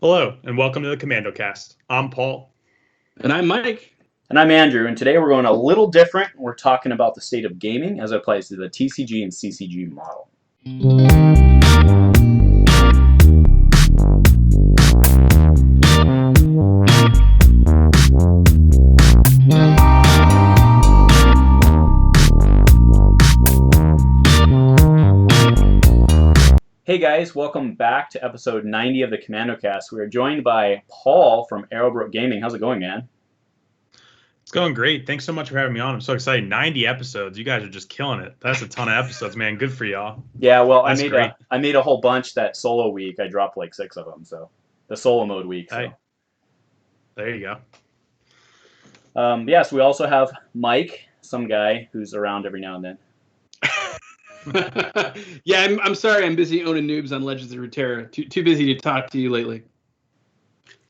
Hello, and welcome to the Commando Cast. I'm Paul. And I'm Mike. And I'm Andrew, and today we're going a little different. We're talking about the state of gaming as it applies to the TCG and CCG model. Hey guys, welcome back to episode 90 of the Commando Cast. We are joined by Paul from Arrowbrook Gaming. How's it going, man? It's going great. Thanks so much for having me on. I'm so excited. 90 episodes. You guys are just killing it. That's a ton of episodes, man. Good for y'all. Yeah, well, That's great. I made a whole bunch that solo week. I dropped like 6 of them, so the solo mode week. So. Hey. There you go. So we also have Mike, some guy who's around every now and then. Yeah, I'm sorry. I'm busy owning noobs on Legends of Runeterra. Too busy to talk to you lately.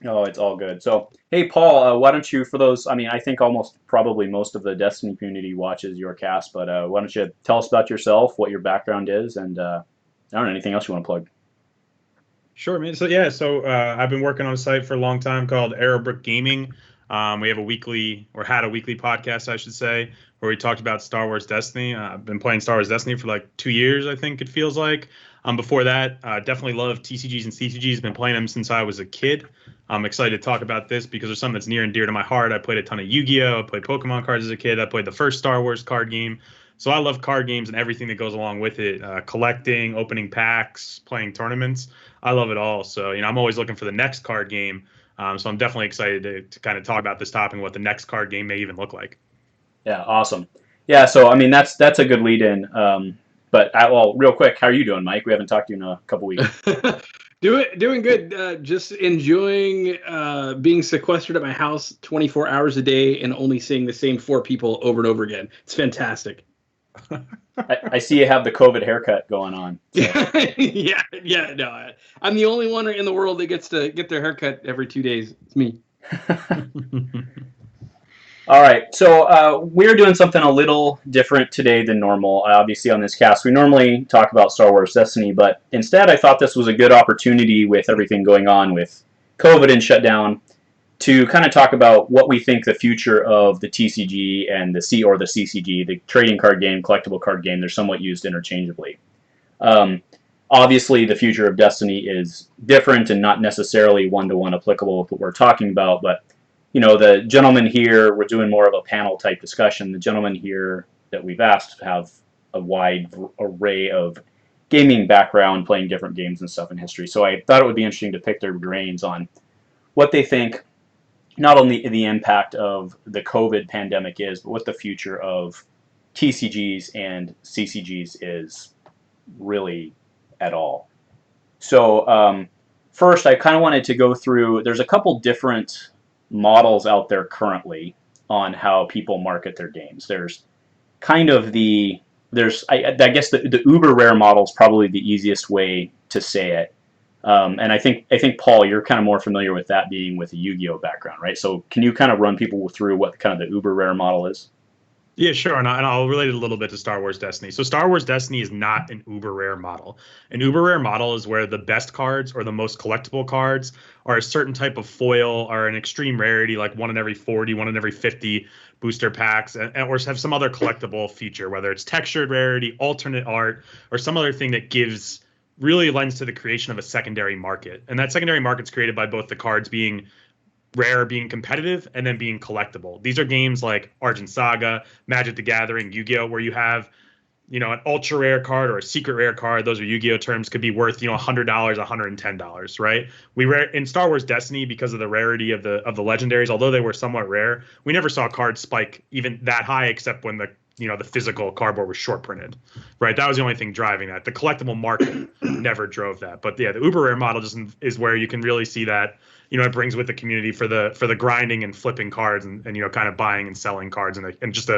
Oh, it's all good. So, hey, Paul, why don't you, for those, I think probably most of the Destiny community watches your cast, but why don't you tell us about yourself, what your background is, and I don't know, anything else you want to plug? Sure, man. So I've been working on a site for a long time called Arrowbrook Gaming. We have a weekly podcast, I should say, where we talked about Star Wars Destiny. I've been playing Star Wars Destiny for like 2 years, I think it feels like. Before that, definitely love TCGs and CCGs. Been playing them since I was a kid. I'm excited to talk about this because there's something that's near and dear to my heart. I played a ton of Yu-Gi-Oh! I played Pokemon cards as a kid. I played the first Star Wars card game. So I love card games and everything that goes along with it. Collecting, opening packs, playing tournaments. I love it all. So, I'm always looking for the next card game. So I'm definitely excited to kind of talk about this topic and what the next card game may even look like. Yeah, awesome. Yeah, so that's a good lead in. But real quick, how are you doing, Mike? We haven't talked to you in a couple weeks. Doing good. Just enjoying being sequestered at my house 24 hours a day and only seeing the same 4 people over and over again. It's fantastic. I see you have the COVID haircut going on. So. Yeah. No, I'm the only one in the world that gets to get their haircut every 2 days. It's me. All right, so we're doing something a little different today than normal. Obviously, on this cast, we normally talk about Star Wars Destiny, but instead I thought this was a good opportunity with everything going on with COVID and shutdown to kind of talk about what we think the future of the TCG and the CCG, the trading card game, collectible card game, they're somewhat used interchangeably. Obviously, the future of Destiny is different and not necessarily one-to-one applicable with what we're talking about, but the gentlemen here, we're doing more of a panel type discussion. The gentlemen here that we've asked have a wide array of gaming background, playing different games and stuff in history. So I thought it would be interesting to pick their brains on what they think, not only the impact of the COVID pandemic is, but what the future of TCGs and CCGs is really at all. So first, I kind of wanted to go through, there's a couple different models out there currently on how people market their games. There's kind of I guess the uber rare model is probably the easiest way to say it. And I think Paul, you're kind of more familiar with that being with a Yu-Gi-Oh background, right? So can you kind of run people through what kind of the uber rare model is? Yeah, sure, and I'll relate it a little bit to Star Wars Destiny. So Star Wars Destiny is not an uber rare model. An uber rare model is where the best cards or the most collectible cards are a certain type of foil or an extreme rarity, like 1 in every 40, 1 in every 50 booster packs, or have some other collectible feature, whether it's textured rarity, alternate art, or some other thing that really lends to the creation of a secondary market. And that secondary market's created by both the cards being rare, being competitive, and then being collectible. These are games like Argent Saga, Magic the Gathering, Yu-Gi-Oh, where you have, an ultra rare card or a secret rare card. Those are Yu-Gi-Oh terms, could be worth, $100, $110, right? In Star Wars Destiny, because of the rarity of the legendaries, although they were somewhat rare, we never saw cards spike even that high, except when the physical cardboard was short printed, right? That was the only thing driving that. The collectible market never drove that. But yeah, the uber rare model is where you can really see that, it brings with the community for the grinding and flipping cards and kind of buying and selling cards and just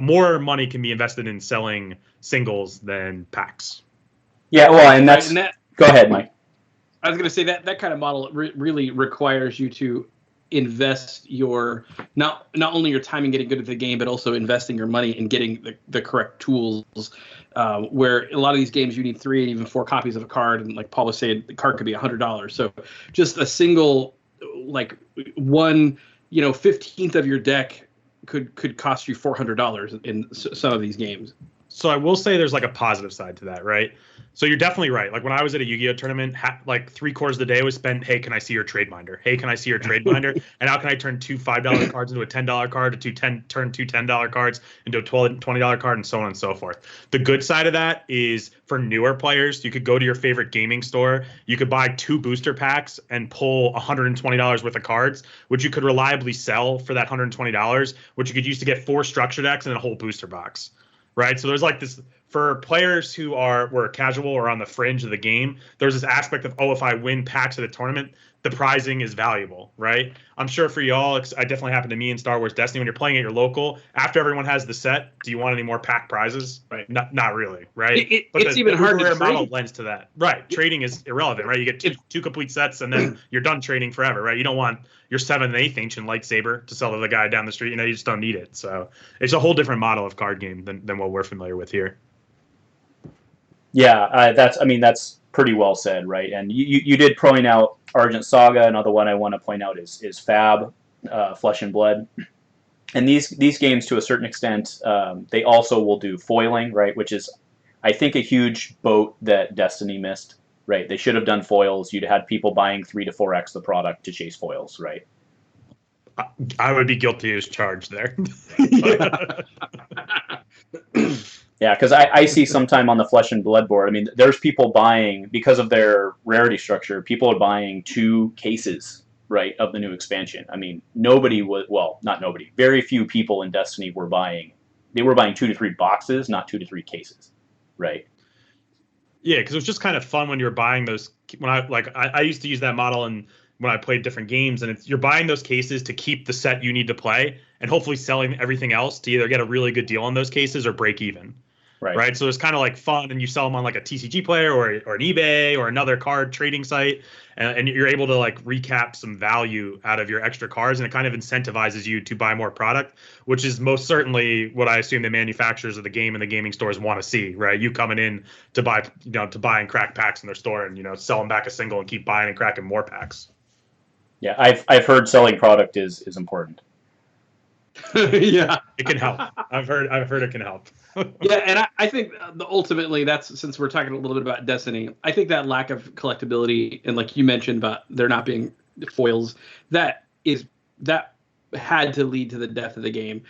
more money can be invested in selling singles than packs. Yeah, well, and go ahead, Mike. I was going to say that kind of model really requires you to invest your not only your time in getting good at the game, but also investing your money in getting the correct tools. Where a lot of these games you need 3 and even 4 copies of a card, and like Paul was saying, the card could be $100. So just a single, like one, 15th of your deck could cost you $400 in some of these games. So I will say there's like a positive side to that, right? So you're definitely right. Like when I was at a Yu-Gi-Oh tournament, like 3/4 of the day was spent, hey, can I see your trade binder? Hey, can I see your trade binder? And how can I turn 2 $5 cards into a $10 card, turn 2 $10 cards into a $20 card, and so on and so forth. The good side of that is for newer players, you could go to your favorite gaming store, you could buy 2 booster packs and pull $120 worth of cards, which you could reliably sell for that $120, which you could use to get 4 structure decks and a whole booster box. Right. So there's like this for players who were casual or on the fringe of the game. There's this aspect of, if I win packs at a tournament, the prizing is valuable. Right. I'm sure for y'all, it definitely happened to me in Star Wars Destiny when you're playing at your local. After everyone has the set, do you want any more pack prizes? Right. Not really. Right. It's even hard to trade. Model lends to that. Right. Trading is irrelevant. Right. You get two complete sets and then you're done trading forever. Right. You don't want your 7th and 8th ancient lightsaber to sell to the guy down the street. You just don't need it. So it's a whole different model of card game than what we're familiar with here. Yeah, that's pretty well said, right? And you did point out Argent Saga. Another one I want to point out is Fab, Flesh and Blood. And these games, to a certain extent, they also will do foiling, right? Which is, I think, a huge boat that Destiny missed. Right, they should have done foils. You'd had people buying 3 to 4x the product to chase foils, right? I would be guilty as charged there. Yeah, because I see sometime on the Flesh and Blood board, I mean, there's people buying, because of their rarity structure, people are buying 2 cases, right, of the new expansion. I mean, very few people in Destiny were buying 2 to 3 boxes, not 2 to 3 cases, right? Yeah, because it was just kind of fun when you were buying those. When I used to use that model and when I played different games, and you're buying those cases to keep the set you need to play, and hopefully selling everything else to either get a really good deal on those cases or break even. Right. So it's kind of like fun, and you sell them on like a TCG player or an eBay or another card trading site, and you're able to like recap some value out of your extra cards, and it kind of incentivizes you to buy more product, which is most certainly what I assume the manufacturers of the game and the gaming stores want to see. Right. You coming in to buy and crack packs in their store, and sell them back a single and keep buying and cracking more packs. Yeah, I've heard selling product is important. Yeah, it can help. I've heard it can help. Yeah, and I think ultimately that's, since we're talking a little bit about Destiny, I think that lack of collectability, and like you mentioned about there not being foils, that had to lead to the death of the game.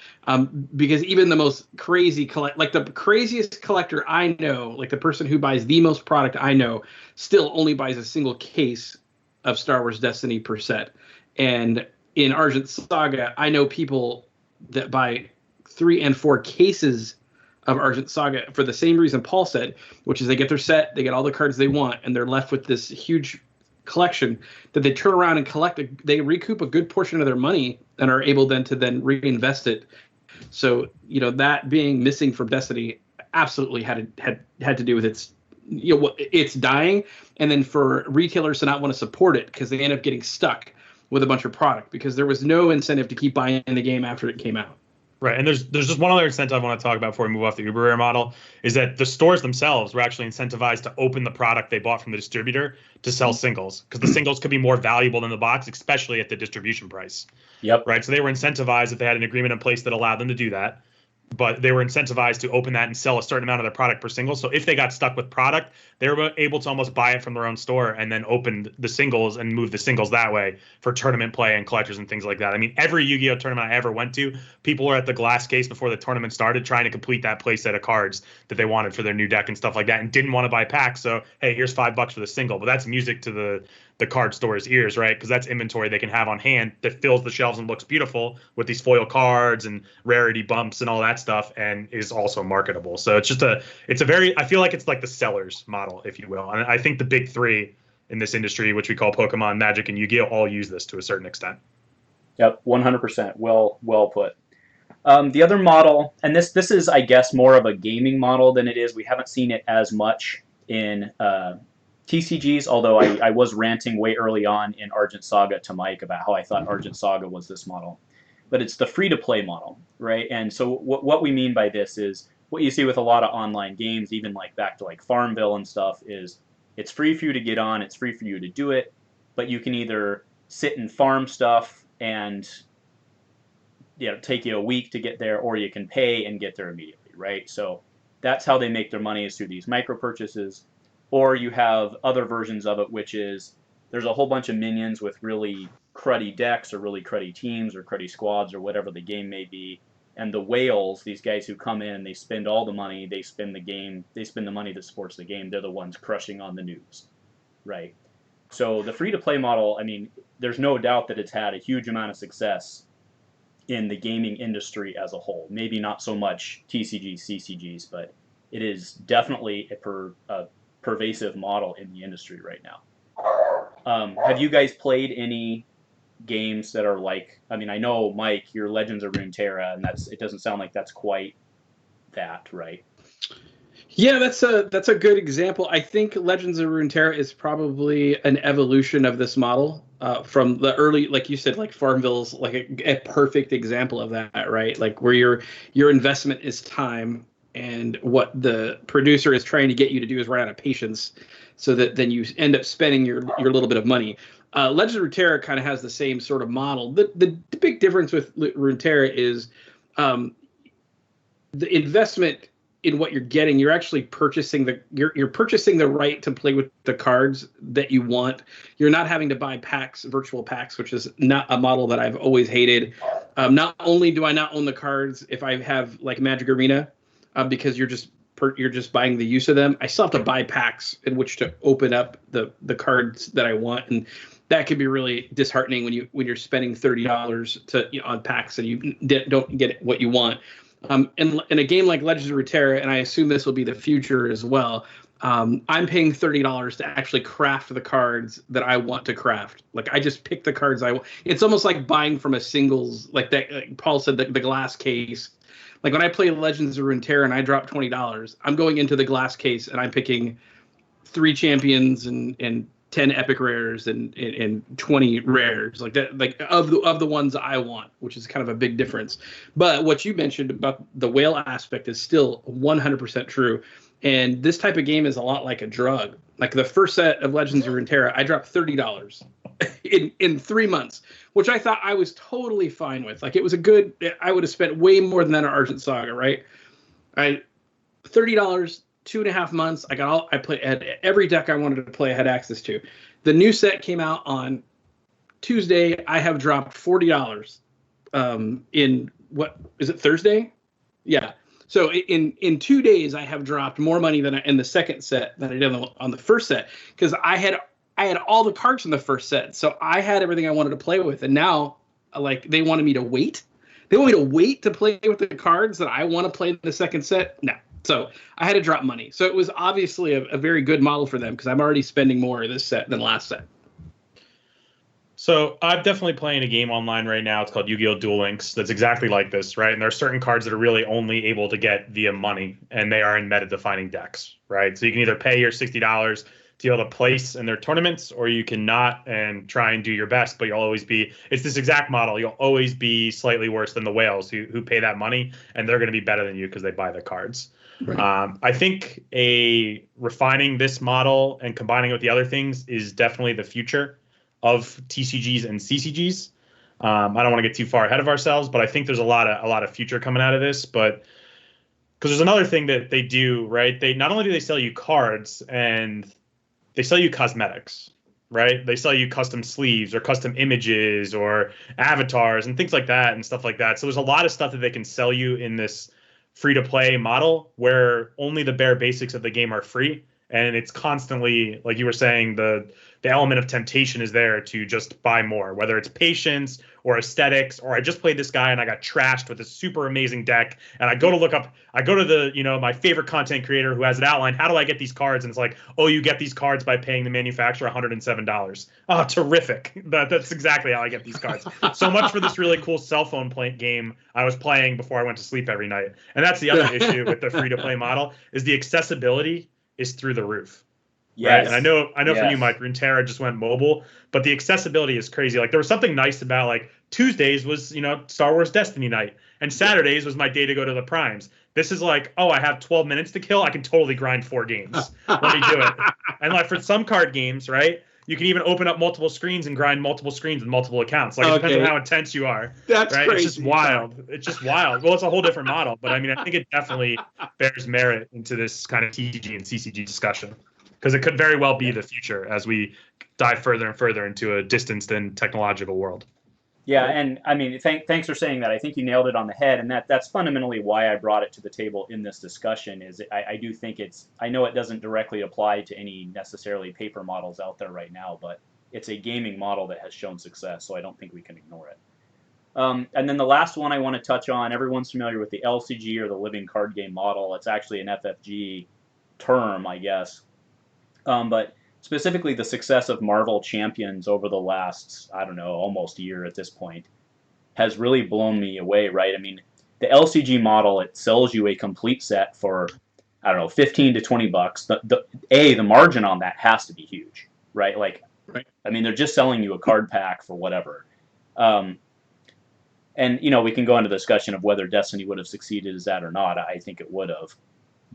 Because even the most crazy the craziest collector I know, like the person who buys the most product I know, still only buys a single case of Star Wars Destiny per set. And in Argent Saga, I know people that buy 3 and 4 cases of Argent Saga for the same reason Paul said, which is they get their set, they get all the cards they want, and they're left with this huge collection that they turn around and collect. They recoup a good portion of their money and are able then to reinvest it. So that being missing from Destiny absolutely had to do with it's dying, and then for retailers to not want to support it because they end up getting stuck with a bunch of product because there was no incentive to keep buying the game after it came out. Right, and there's just one other incentive I want to talk about before we move off the Uber Rare model, is that the stores themselves were actually incentivized to open the product they bought from the distributor to sell singles, because the singles could be more valuable than the box, especially at the distribution price. Yep. Right, so they were incentivized if they had an agreement in place that allowed them to do that. But they were incentivized to open that and sell a certain amount of their product per single. So if they got stuck with product, they were able to almost buy it from their own store and then open the singles and move the singles that way for tournament play and collectors and things like that. I mean, every Yu-Gi-Oh tournament I ever went to, people were at the glass case before the tournament started trying to complete that play set of cards that they wanted for their new deck and stuff like that, and didn't want to buy packs. So, hey, here's $5 for the single. But that's music to the card store's ears, right? Because that's inventory they can have on hand that fills the shelves and looks beautiful with these foil cards and rarity bumps and all that stuff, and is also marketable. So it's just I feel like it's like the seller's model, if you will. And I think the big 3 in this industry, which we call Pokemon, Magic, and Yu-Gi-Oh, all use this to a certain extent. Yep, 100%. Well put. The other model, and this is, I guess, more of a gaming model than it is. We haven't seen it as much in TCGs, although I was ranting way early on in Argent Saga to Mike about how I thought Argent Saga was this model, but it's the free-to-play model, right? And so what we mean by this is what you see with a lot of online games, even like back to like Farmville and stuff, is it's free for you to get on, it's free for you to do it, but you can either sit and farm stuff and take you a week to get there, or you can pay and get there immediately, right? So that's how they make their money, is through these micro purchases. Or you have other versions of it, which is there's a whole bunch of minions with really cruddy decks or really cruddy teams or cruddy squads or whatever the game may be. And the whales, these guys who come in, they spend all the money, they spend the money that supports the game. They're the ones crushing on the noobs, right? So the free-to-play model, I mean, there's no doubt that it's had a huge amount of success in the gaming industry as a whole. Maybe not so much TCGs, CCGs, but it is definitely a pervasive model in the industry right now. Have you guys played any games that are like, I mean, I know, Mike, your Legends of Runeterra, and it doesn't sound like that's quite that, right? Yeah, that's a good example. I think Legends of Runeterra is probably an evolution of this model from the early, like you said, like Farmville's like a perfect example of that, right? Like where your investment is time, and what the producer is trying to get you to do is run out of patience, so that then you end up spending your little bit of money. Legends of Runeterra kind of has the same sort of model. The big difference with Runeterra is the investment in what you're getting. You're actually purchasing you're purchasing the right to play with the cards that you want. You're not having to buy packs, virtual packs, which is not a model that I've always hated. Not only do I not own the cards if I have like Magic Arena, because you're just buying the use of them, I still have to buy packs in which to open up the cards that I want, and that can be really disheartening when you're spending $30 on packs and you don't get what you want. In a game like Legends of Runeterra, and I assume this will be the future as well, I'm paying $30 to actually craft the cards that I want to craft. Like I just pick the cards I want. It's almost like buying from a singles, like that. Like Paul said, the glass case. Like when I play Legends of Runeterra and I drop $20, I'm going into the glass case and I'm picking 3 champions and 10 epic rares and 20 rares, like that, like of the ones I want, which is kind of a big difference. But what you mentioned about the whale aspect is still 100% true. And this type of game is a lot like a drug. Like the first set of Legends of Runeterra, I dropped $30 in 3 months, which I thought I was totally fine with. Like it was I would have spent way more than that on Argent Saga, right? $30, 2.5 months. I played every deck I wanted to play. I had access to. The new set came out on Tuesday. I have dropped $40 in what is it, Thursday? Yeah. So in 2 days, I have dropped more money than in the second set than I did on the first set, because I had all the cards in the first set, so I had everything I wanted to play with, and now like they wanted me to wait. They want me to wait to play with the cards that I want to play in the second set. No. So I had to drop money. So it was obviously a very good model for them, because I'm already spending more this set than last set. So I'm definitely playing a game online right now. It's called Yu-Gi-Oh! Duel Links. That's exactly like this, right? And there are certain cards that are really only able to get via money, and they are in meta-defining decks, right? So you can either pay your $60 to be able to place in their tournaments, or you cannot and try and do your best, but you'll always be, it's this exact model. You'll always be slightly worse than the whales who pay that money, and they're going to be better than you because they buy the cards. Right. I think refining this model and combining it with the other things is definitely the future of TCGs and CCGs. I don't want to get too far ahead of ourselves, but I think there's a lot of future coming out of this. But because there's another thing that they do, right? They not only do they sell you cards, and they sell you cosmetics, right? They sell you custom sleeves or custom images or avatars and things like that and stuff like that. So there's a lot of stuff that they can sell you in this free-to-play model where only the bare basics of the game are free. And it's constantly, like you were saying, the element of temptation is there to just buy more, whether it's patience or aesthetics, or I just played this guy and I got trashed with a super amazing deck, and I go to the, my favorite content creator who has it outlined, how do I get these cards? And it's like, oh, you get these cards by paying the manufacturer $107. Oh, terrific. That's exactly how I get these cards. So much for this really cool cell phone game I was playing before I went to sleep every night. And that's the other issue with the free-to-play model, is the accessibility is through the roof. Yes. Right. And I know for you, Yes. Mike, Runeterra just went mobile, but the accessibility is crazy. Like there was something nice about like Tuesdays was, Star Wars Destiny night, and Saturdays was my day to go to the primes. This is like, oh, I have 12 minutes to kill. I can totally grind 4 games. Let me do it. And like for some card games, right? You can even open up multiple screens and grind multiple screens with multiple accounts. Like it depends on how intense you are. That's right. crazy. It's just wild. It's just wild. Well, it's a whole different model, but I mean, I think it definitely bears merit into this kind of TCG and CCG discussion, because it could very well be the future as we dive further and further into a distanced and technological world. Yeah, and I mean, thanks for saying that. I think you nailed it on the head, and that's fundamentally why I brought it to the table in this discussion. Is I do think I know it doesn't directly apply to any necessarily paper models out there right now, but it's a gaming model that has shown success, so I don't think we can ignore it. And then the last one I want to touch on, everyone's familiar with the LCG or the living card game model. It's actually an FFG term, I guess. But specifically the success of Marvel Champions over the last, I don't know, almost year at this point, has really blown me away, right? I mean, the LCG model, it sells you a complete set for, I don't know, 15 to 20 bucks. The margin on that has to be huge, right? Like, right. I mean, they're just selling you a card pack for whatever. And, we can go into the discussion of whether Destiny would have succeeded as that or not. I think it would have.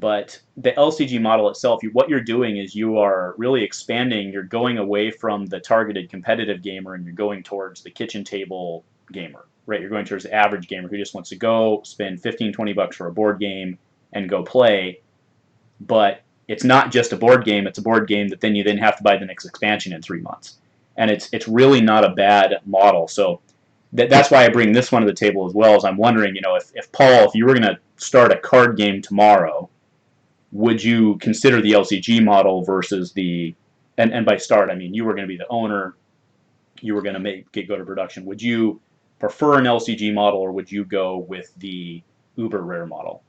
But the LCG model itself, what you're doing is you are really expanding. You're going away from the targeted competitive gamer and you're going towards the kitchen table gamer, right? You're going towards the average gamer who just wants to go spend 15, 20 bucks for a board game and go play. But it's not just a board game. It's a board game that you then have to buy the next expansion in 3 months. And it's really not a bad model. So that's why I bring this one to the table as well. As I'm wondering, if Paul, if you were going to start a card game tomorrow, would you consider the LCG model versus and by start, I mean, you were going to be the owner, you were going to go to production. Would you prefer an LCG model or would you go with the uber rare model?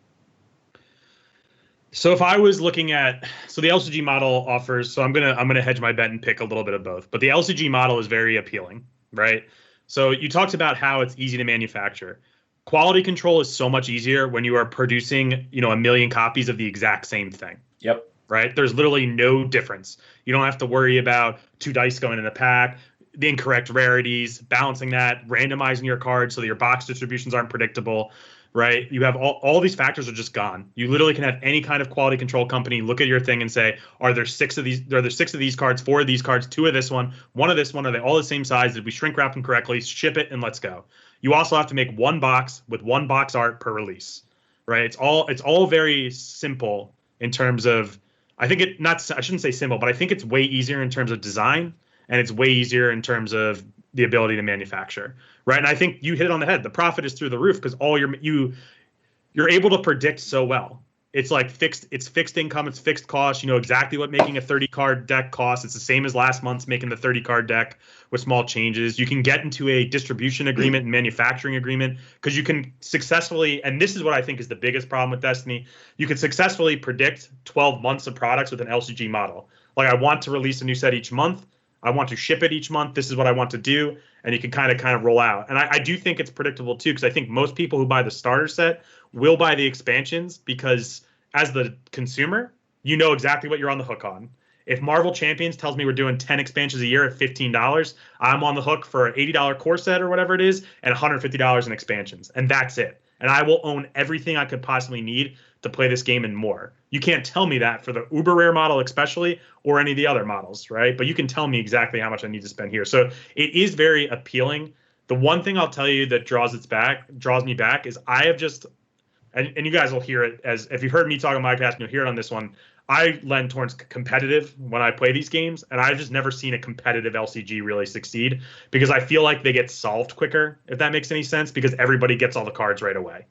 So if I was looking at, the LCG model offers, so I'm gonna hedge my bet and pick a little bit of both, but the LCG model is very appealing, right? So you talked about how it's easy to manufacture. Quality control is so much easier when you are producing, a million copies of the exact same thing. Yep. Right? There's literally no difference. You don't have to worry about 2 dice going in a pack, the incorrect rarities, balancing that, randomizing your cards so that your box distributions aren't predictable, right? You have all these factors are just gone. You literally can have any kind of quality control company look at your thing and say, are there 6 of these cards, 4 of these cards, 2 of this one of this one, are they all the same size? Did we shrink wrap them correctly? Ship it and let's go. You also have to make 1 box with 1 box art per release, right? It's all very simple in terms of, I shouldn't say simple, but I think it's way easier in terms of design, and it's way easier in terms of the ability to manufacture, right? And I think you hit it on the head. The profit is through the roof because you're able to predict so well. It's like fixed income, it's fixed cost. You know exactly what making a 30-card deck costs. It's the same as last month's making the 30-card deck with small changes. You can get into a distribution agreement and manufacturing agreement because you can successfully, and this is what I think is the biggest problem with Destiny, you can successfully predict 12 months of products with an LCG model. Like, I want to release a new set each month. I want to ship it each month. This is what I want to do. And you can kind of roll out. And I do think it's predictable too, because I think most people who buy the starter set will buy the expansions because as the consumer, you know exactly what you're on the hook on. If Marvel Champions tells me we're doing 10 expansions a year at $15, I'm on the hook for an $80 core set or whatever it is and $150 in expansions. And that's it. And I will own everything I could possibly need to play this game and more. You can't tell me that for the uber rare model especially, or any of the other models, right? But you can tell me exactly how much I need to spend here. So it is very appealing. The one thing I'll tell you that draws me back is I have just, and you guys will hear it, as if you've heard me talk on my cast, you'll hear it on this one. I lend towards competitive when I play these games, and I've just never seen a competitive LCG really succeed because I feel like they get solved quicker, if that makes any sense, because everybody gets all the cards right away.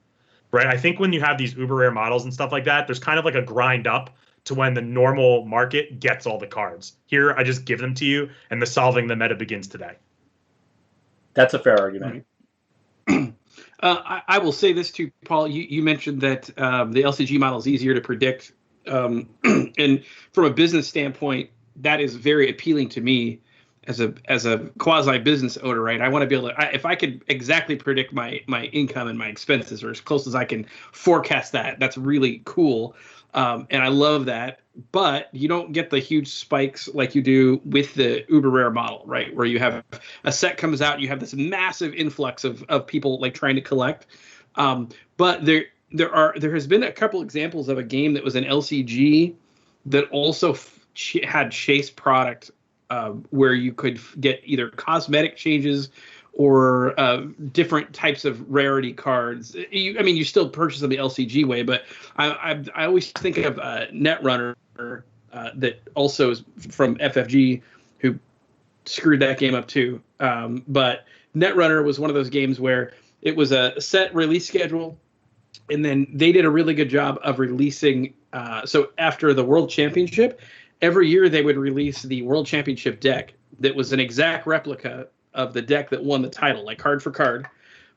Right? I think when you have these uber rare models and stuff like that, there's kind of like a grind up to when the normal market gets all the cards. Here, I just give them to you, and the solving the meta begins today. That's a fair argument. I will say this too, Paul. You mentioned that the LCG model is easier to predict. And from a business standpoint, that is very appealing to me as a quasi business owner, right? I want to be able to, if I could exactly predict my income and my expenses, or as close as I can forecast that, that's really cool. And I love that. but you don't get the huge spikes like you do with the uber rare model, right? Where you have a set comes out, you have this massive influx of people like trying to collect. But there has been a couple examples of a game that was an LCG that also had chase product, where you could get either cosmetic changes or different types of rarity cards. You still purchase them the LCG way, but I always think of Netrunner, that also is from FFG, who screwed that game up too. But Netrunner was one of those games where it was a set release schedule, and then they did a really good job of releasing. So after the World Championship, every year they would release the World Championship deck that was an exact replica of the deck that won the title, like card for card.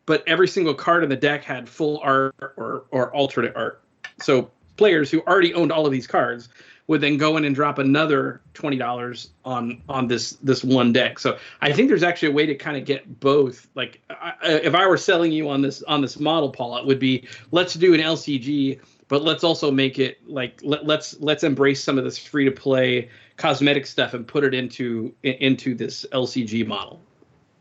But every single card in the deck had full art or alternate art. So players who already owned all of these cards would then go in and drop another $20 on this one deck. So I think there's actually a way to kind of get both. Like, if I were selling you on this model, Paul, it would be, let's do an LCG, but let's also make it like let's embrace some of this free to play cosmetic stuff and put it into this LCG model.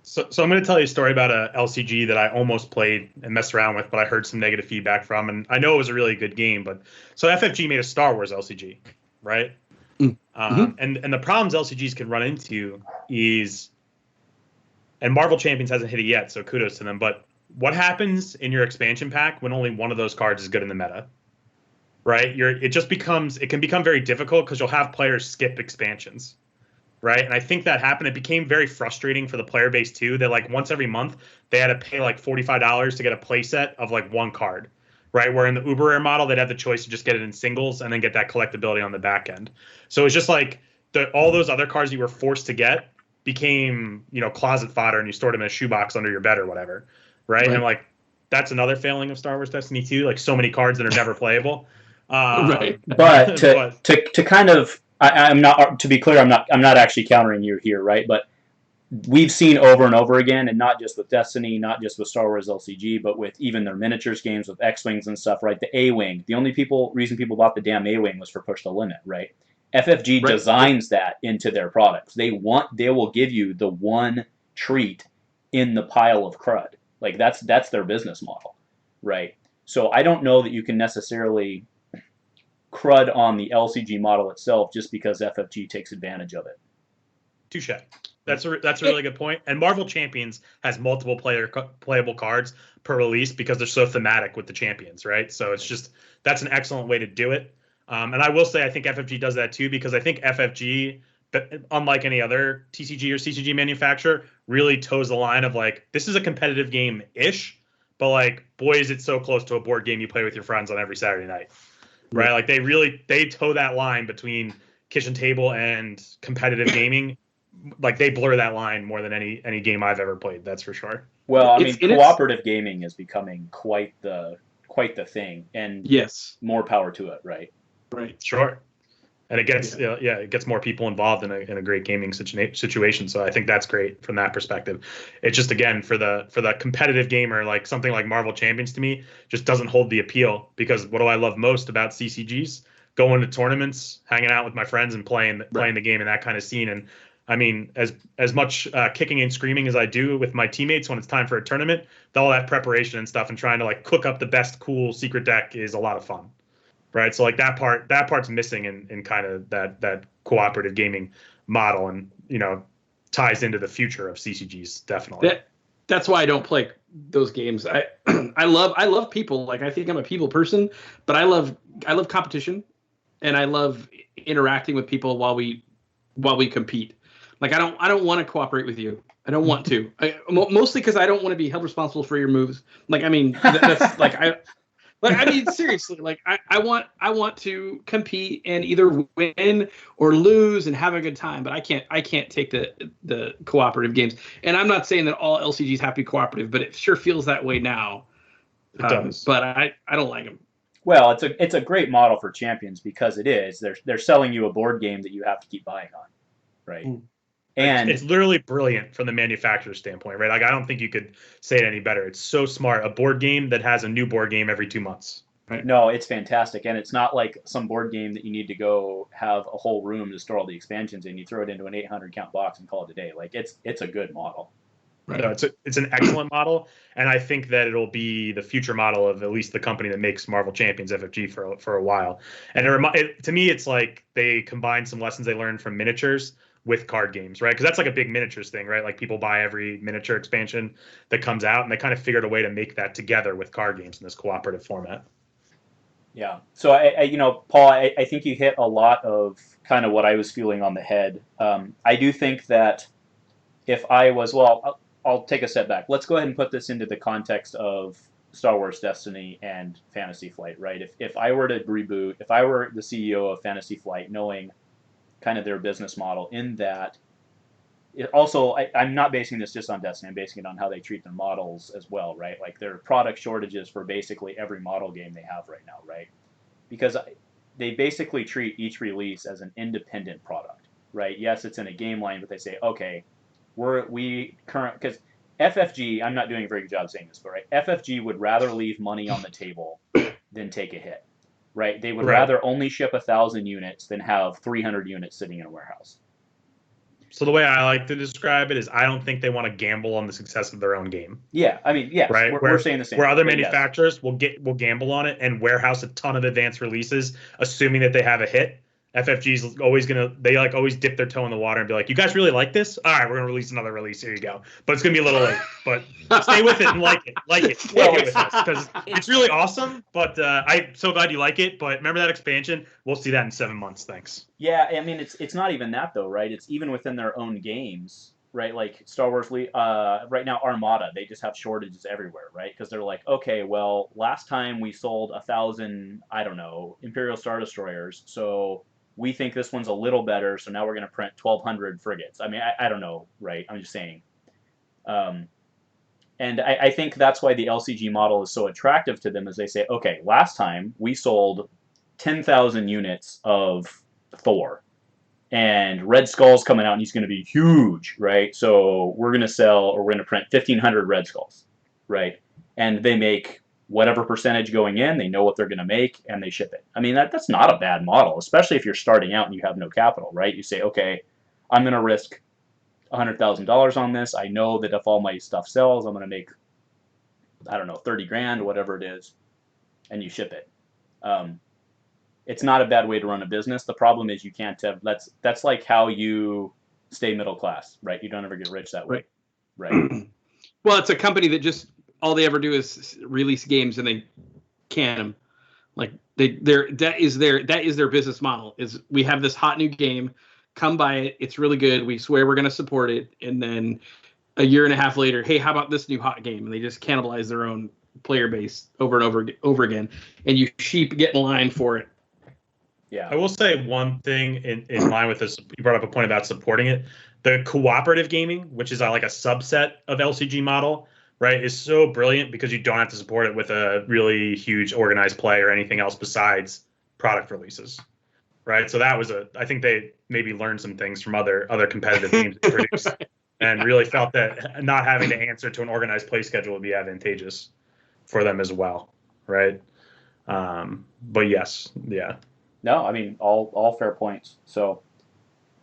So I'm going to tell you a story about a LCG that I almost played and messed around with, but I heard some negative feedback from, and I know it was a really good game. But so FFG made a Star Wars LCG, right? Mm-hmm. And the problems LCGs can run into is, and Marvel Champions hasn't hit it yet, so kudos to them. But what happens in your expansion pack when only one of those cards is good in the meta, right? It can become very difficult because you'll have players skip expansions. Right. And I think that happened. It became very frustrating for the player base, too, that like once every month they had to pay like $45 to get a play set of like one card. Right. Where in the uber rare model, they'd have the choice to just get it in singles and then get that collectability on the back end. So it's just like all those other cards you were forced to get became, closet fodder, and you stored them in a shoebox under your bed or whatever. Right. And like that's another failing of Star Wars Destiny 2. Like so many cards that are never playable. Right. But to kind of. I'm not. To be clear, I'm not actually countering you here, right? But we've seen over and over again, and not just with Destiny, not just with Star Wars LCG, but with even their miniatures games with X-Wings and stuff, right? The A-Wing. The only reason people bought the damn A-Wing was for Push the Limit, right? FFG designs that into their products. They will give you the one treat in the pile of crud. Like that's their business model, right? So I don't know that you can necessarily crud on the LCG model itself just because FFG takes advantage of it. Touche. That's a really good point. And Marvel Champions has multiple playable cards per release because they're so thematic with the champions, right? So that's an excellent way to do it. And I will say I think FFG does that too, because I think FFG, unlike any other TCG or CCG manufacturer, really toes the line of like, this is a competitive game-ish, but like, boy, is it so close to a board game you play with your friends on every Saturday night. Right, like they toe that line between kitchen table and competitive gaming. Like they blur that line more than any game I've ever played. That's for sure. Well, cooperative gaming is becoming quite the thing, and yes, more power to it. Right. Sure. And it gets it gets more people involved in a great gaming situation. So I think that's great from that perspective. It's just, again, for the competitive gamer, like something like Marvel Champions to me just doesn't hold the appeal, because what do I love most about CCGs? Going to tournaments, hanging out with my friends, and playing the game in that kind of scene. And I mean, as much kicking and screaming as I do with my teammates when it's time for a tournament, all that preparation and stuff and trying to like cook up the best cool secret deck is a lot of fun. Right, so like that part's missing in kind of that cooperative gaming model, and ties into the future of CCGs definitely. That's why I don't play those games. I love people. Like, I think I'm a people person, but I love competition, and I love interacting with people while we compete. Like I don't want to cooperate with you. I don't want to. Mostly because I don't want to be held responsible for your moves. Like, I mean, that's like seriously, like I want to compete and either win or lose and have a good time, but I can't take the cooperative games. And I'm not saying that all LCGs have to be cooperative, but it sure feels that way now. It does. But I don't like them. Well, it's a great model for Champions because it is. They're selling you a board game that you have to keep buying on, right? And it's literally brilliant from the manufacturer's standpoint, right? Like, I don't think you could say it any better. It's so smart. A board game that has a new board game every 2 months. Right. No, it's fantastic, and it's not like some board game that you need to go have a whole room to store all the expansions in. You throw it into an 800 count box and call it a day. Like it's a good model. Right. No, it's an excellent model, and I think that it'll be the future model of at least the company that makes Marvel Champions FFG for a while. And to me, it's like they combine some lessons they learned from miniatures with card games, right? Because that's like a big miniatures thing, right? Like people buy every miniature expansion that comes out, and they kind of figured a way to make that together with card games in this cooperative format. Yeah. So Paul, I think you hit a lot of kind of what I was feeling on the head. I do think that if I was, well, I'll take a step back. Let's go ahead and put this into the context of Star Wars Destiny and Fantasy Flight, right? If I were to reboot, if I were the CEO of Fantasy Flight, knowing kind of their business model in that, I'm not basing this just on Destiny. I'm basing it on how they treat their models as well, right? Like there are product shortages for basically every model game they have right now, right? Because they basically treat each release as an independent product, right? Yes, it's in a game line, but they say, okay, because FFG, I'm not doing a very good job saying this, but right, FFG would rather leave money on the table than take a hit, right? They would rather only ship 1,000 units than have 300 units sitting in a warehouse. So the way I like to describe it is I don't think they want to gamble on the success of their own game. Yeah, I mean, yes, right? We're saying the same. Where other manufacturers will gamble on it and warehouse a ton of advanced releases, assuming that they have a hit. FFG's always always dip their toe in the water and be like, "You guys really like this? All right, we're gonna release another release. Here you go." But it's gonna be a little late. But stay with it and like it. Stay with us because it's really awesome. But I'm so glad you like it. But remember that expansion? We'll see that in 7 months. Thanks. Yeah, I mean it's not even that though, right? It's even within their own games, right? Like Star Wars, right now Armada, they just have shortages everywhere, right? Because they're like, okay, well, last time we sold 1,000, I don't know, Imperial Star Destroyers, so we think this one's a little better, so now we're going to print 1,200 frigates. I mean, I don't know, right? I'm just saying. And I think that's why the LCG model is so attractive to them, is they say, okay, last time we sold 10,000 units of Thor, and Red Skull's coming out, and he's going to be huge, right? So we're going to print 1,500 Red Skulls, right? And they make whatever percentage going in, they know what they're going to make, and they ship it. I mean, that's not a bad model, especially if you're starting out and you have no capital, right? You say, okay, I'm going to risk $100,000 on this. I know that if all my stuff sells, I'm going to make, I don't know, 30 grand, whatever it is, and you ship it. It's not a bad way to run a business. The problem is you can't have, that's like how you stay middle class, right? You don't ever get rich that way, right? Well, it's a company that just, all they ever do is release games and they can them. Like that is their business model. Is we have this hot new game, come buy it. It's really good. We swear we're going to support it. And then a year and a half later, hey, how about this new hot game? And they just cannibalize their own player base over and over again. And you sheep get in line for it. Yeah, I will say one thing in line with this. You brought up a point about supporting it. The cooperative gaming, which is like a subset of LCG model, right, is so brilliant because you don't have to support it with a really huge organized play or anything else besides product releases, right? So that was I think they maybe learned some things from other competitive games they produced and really felt that not having to answer to an organized play schedule would be advantageous for them as well, right? But yes, yeah. No, I mean, all fair points. So,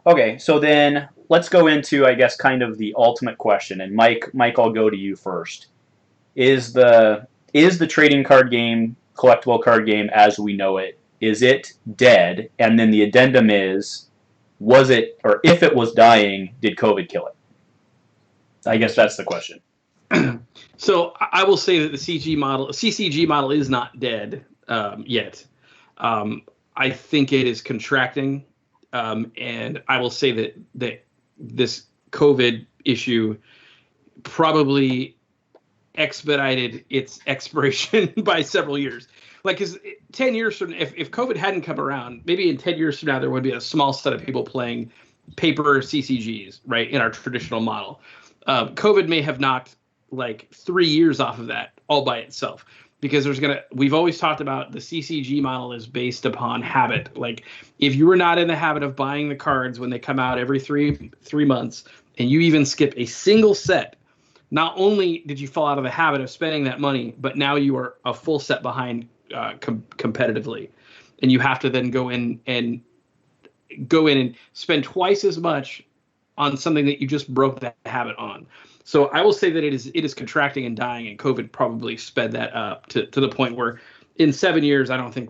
okay, so then let's go into, I guess, kind of the ultimate question. And Mike, I'll go to you first. Is the trading card game, collectible card game as we know it, is it dead? And then the addendum is, was it, or if it was dying, did COVID kill it? I guess that's the question. So I will say that the CCG model is not dead yet. I think it is contracting, and I will say that this COVID issue probably expedited its expiration by several years. Like, because 10 years from, if COVID hadn't come around, maybe in 10 years from now there would be a small set of people playing paper CCGs, right, in our traditional model. COVID may have knocked like 3 years off of that all by itself. Because we've always talked about the CCG model is based upon habit. Like, if you were not in the habit of buying the cards when they come out every three months, and you even skip a single set, not only did you fall out of the habit of spending that money, but now you are a full set behind competitively, and you have to then go in and spend twice as much on something that you just broke that habit on. So I will say that it is contracting and dying, and COVID probably sped that up to the point where in 7 years, I don't think